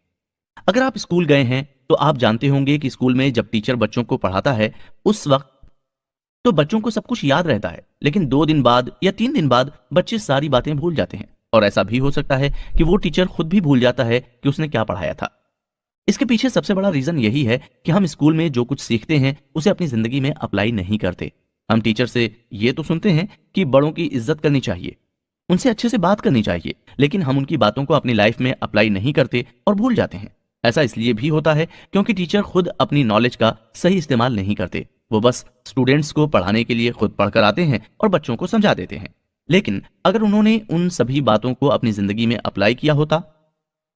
अगर आप स्कूल गए हैं तो आप जानते होंगे कि स्कूल में जब टीचर बच्चों को पढ़ाता है उस वक्त तो बच्चों को सब कुछ याद रहता है, लेकिन 2 दिन बाद या 3 दिन बाद बच्चे सारी बातें भूल जाते हैं। और ऐसा भी हो सकता है कि वो टीचर खुद भी भूल जाता है कि उसने क्या पढ़ाया था। इसके पीछे सबसे बड़ा रीजन यही है कि हम स्कूल में जो कुछ सीखते हैं उसे अपनी जिंदगी में अप्लाई नहीं करते। हम टीचर से ये तो सुनते हैं कि बड़ों की इज्जत करनी चाहिए, उनसे अच्छे से बात करनी चाहिए, लेकिन हम उनकी बातों को अपनी लाइफ में अप्लाई नहीं करते और भूल जाते हैं। ऐसा इसलिए भी होता है क्योंकि टीचर खुद अपनी नॉलेज का सही इस्तेमाल नहीं करते। वो बस स्टूडेंट्स को पढ़ाने के लिए खुद पढ़कर आते हैं और बच्चों को समझा देते हैं। लेकिन अगर उन्होंने उन सभी बातों को अपनी जिंदगी में अप्लाई किया होता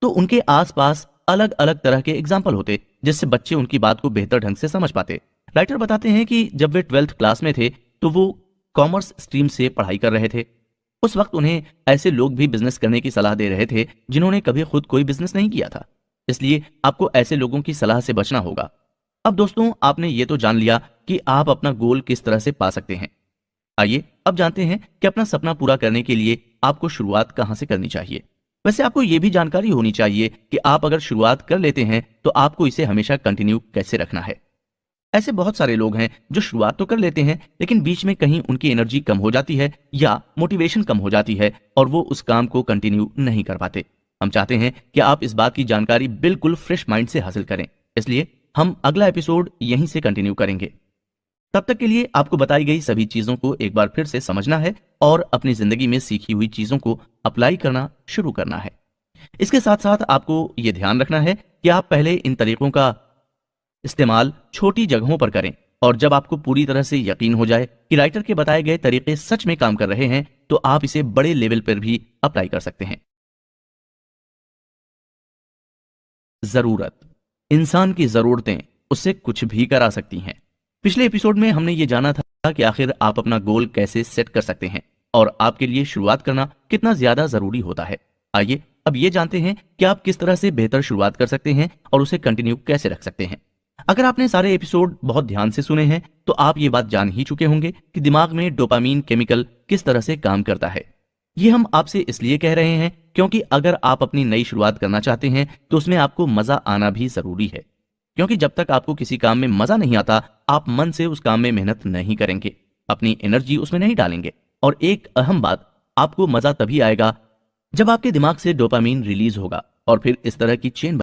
तो उनके आसपास अलग अलग तरह के एग्जाम्पल होते जिससे बच्चे उनकी बात को बेहतर ढंग से समझ पाते। राइटर बताते हैं कि जब वे 12th क्लास में थे तो वो कॉमर्स स्ट्रीम से पढ़ाई कर रहे थे। उस वक्त उन्हें ऐसे लोग भी बिजनेस करने की सलाह दे रहे थे जिन्होंने कभी खुद कोई बिजनेस नहीं किया था। इसलिए आपको ऐसे लोगों की सलाह से बचना होगा। अब दोस्तों, आपने ये तो जान लिया कि आप अपना गोल किस तरह से पा सकते हैं। आइए अब जानते हैं कि अपना सपना पूरा करने के लिए आपको शुरुआत कहां से करनी चाहिए। वैसे आपको यह भी जानकारी होनी चाहिए कि आप अगर शुरुआत कर लेते हैं तो आपको इसे हमेशा कंटिन्यू कैसे रखना है। ऐसे बहुत सारे लोग हैं जो शुरुआत तो कर लेते हैं लेकिन बीच में कहीं उनकी एनर्जी कम हो जाती है या मोटिवेशन कम हो जाती है और वो उस काम को कंटिन्यू नहीं कर पाते। हम चाहते हैं कि आप इस बात की जानकारी बिल्कुल फ्रेश माइंड से हासिल करें, इसलिए हम अगला एपिसोड यहीं से कंटिन्यू करेंगे। तब तक के लिए आपको बताई गई सभी चीजों को एक बार फिर से समझना है और अपनी जिंदगी में सीखी हुई चीजों को अप्लाई करना शुरू करना है। इसके साथ साथ आपको यह ध्यान रखना है कि आप पहले इन तरीकों का इस्तेमाल छोटी जगहों पर करें और जब आपको पूरी तरह से यकीन हो जाए कि राइटर के बताए गए तरीके सच में काम कर रहे हैं तो आप इसे बड़े लेवल पर भी अप्लाई कर सकते हैं। जरूरत, इंसान की जरूरतें उससे कुछ भी करा सकती हैं। पिछले एपिसोड में हमने ये जाना था कि आखिर आप अपना गोल कैसे सेट कर सकते हैं और आपके लिए शुरुआत करना कितना ज्यादा जरूरी होता है। आइए अब ये जानते हैं कि आप किस तरह से बेहतर शुरुआत कर सकते हैं और उसे कंटिन्यू कैसे रख सकते हैं। अगर आपने सारे एपिसोड बहुत ध्यान से सुने हैं तो आप ये बात जान ही चुके होंगे कि दिमाग में डोपामीन केमिकल किस तरह से काम करता है। ये हम आपसे इसलिए कह रहे हैं क्योंकि अगर आप अपनी नई शुरुआत करना चाहते हैं तो उसमें आपको मजा आना भी जरूरी है, क्योंकि जब तक आपको किसी काम में मजा नहीं आता आप मन से उस काम में मेहनत नहीं करेंगे, अपनी एनर्जी उसमें नहीं डालेंगे। और एक अहम बात, आपको मजा तभी आएगा जब आपके दिमाग से डोपामीन रिलीज होगा और फिर इस तरह की चेन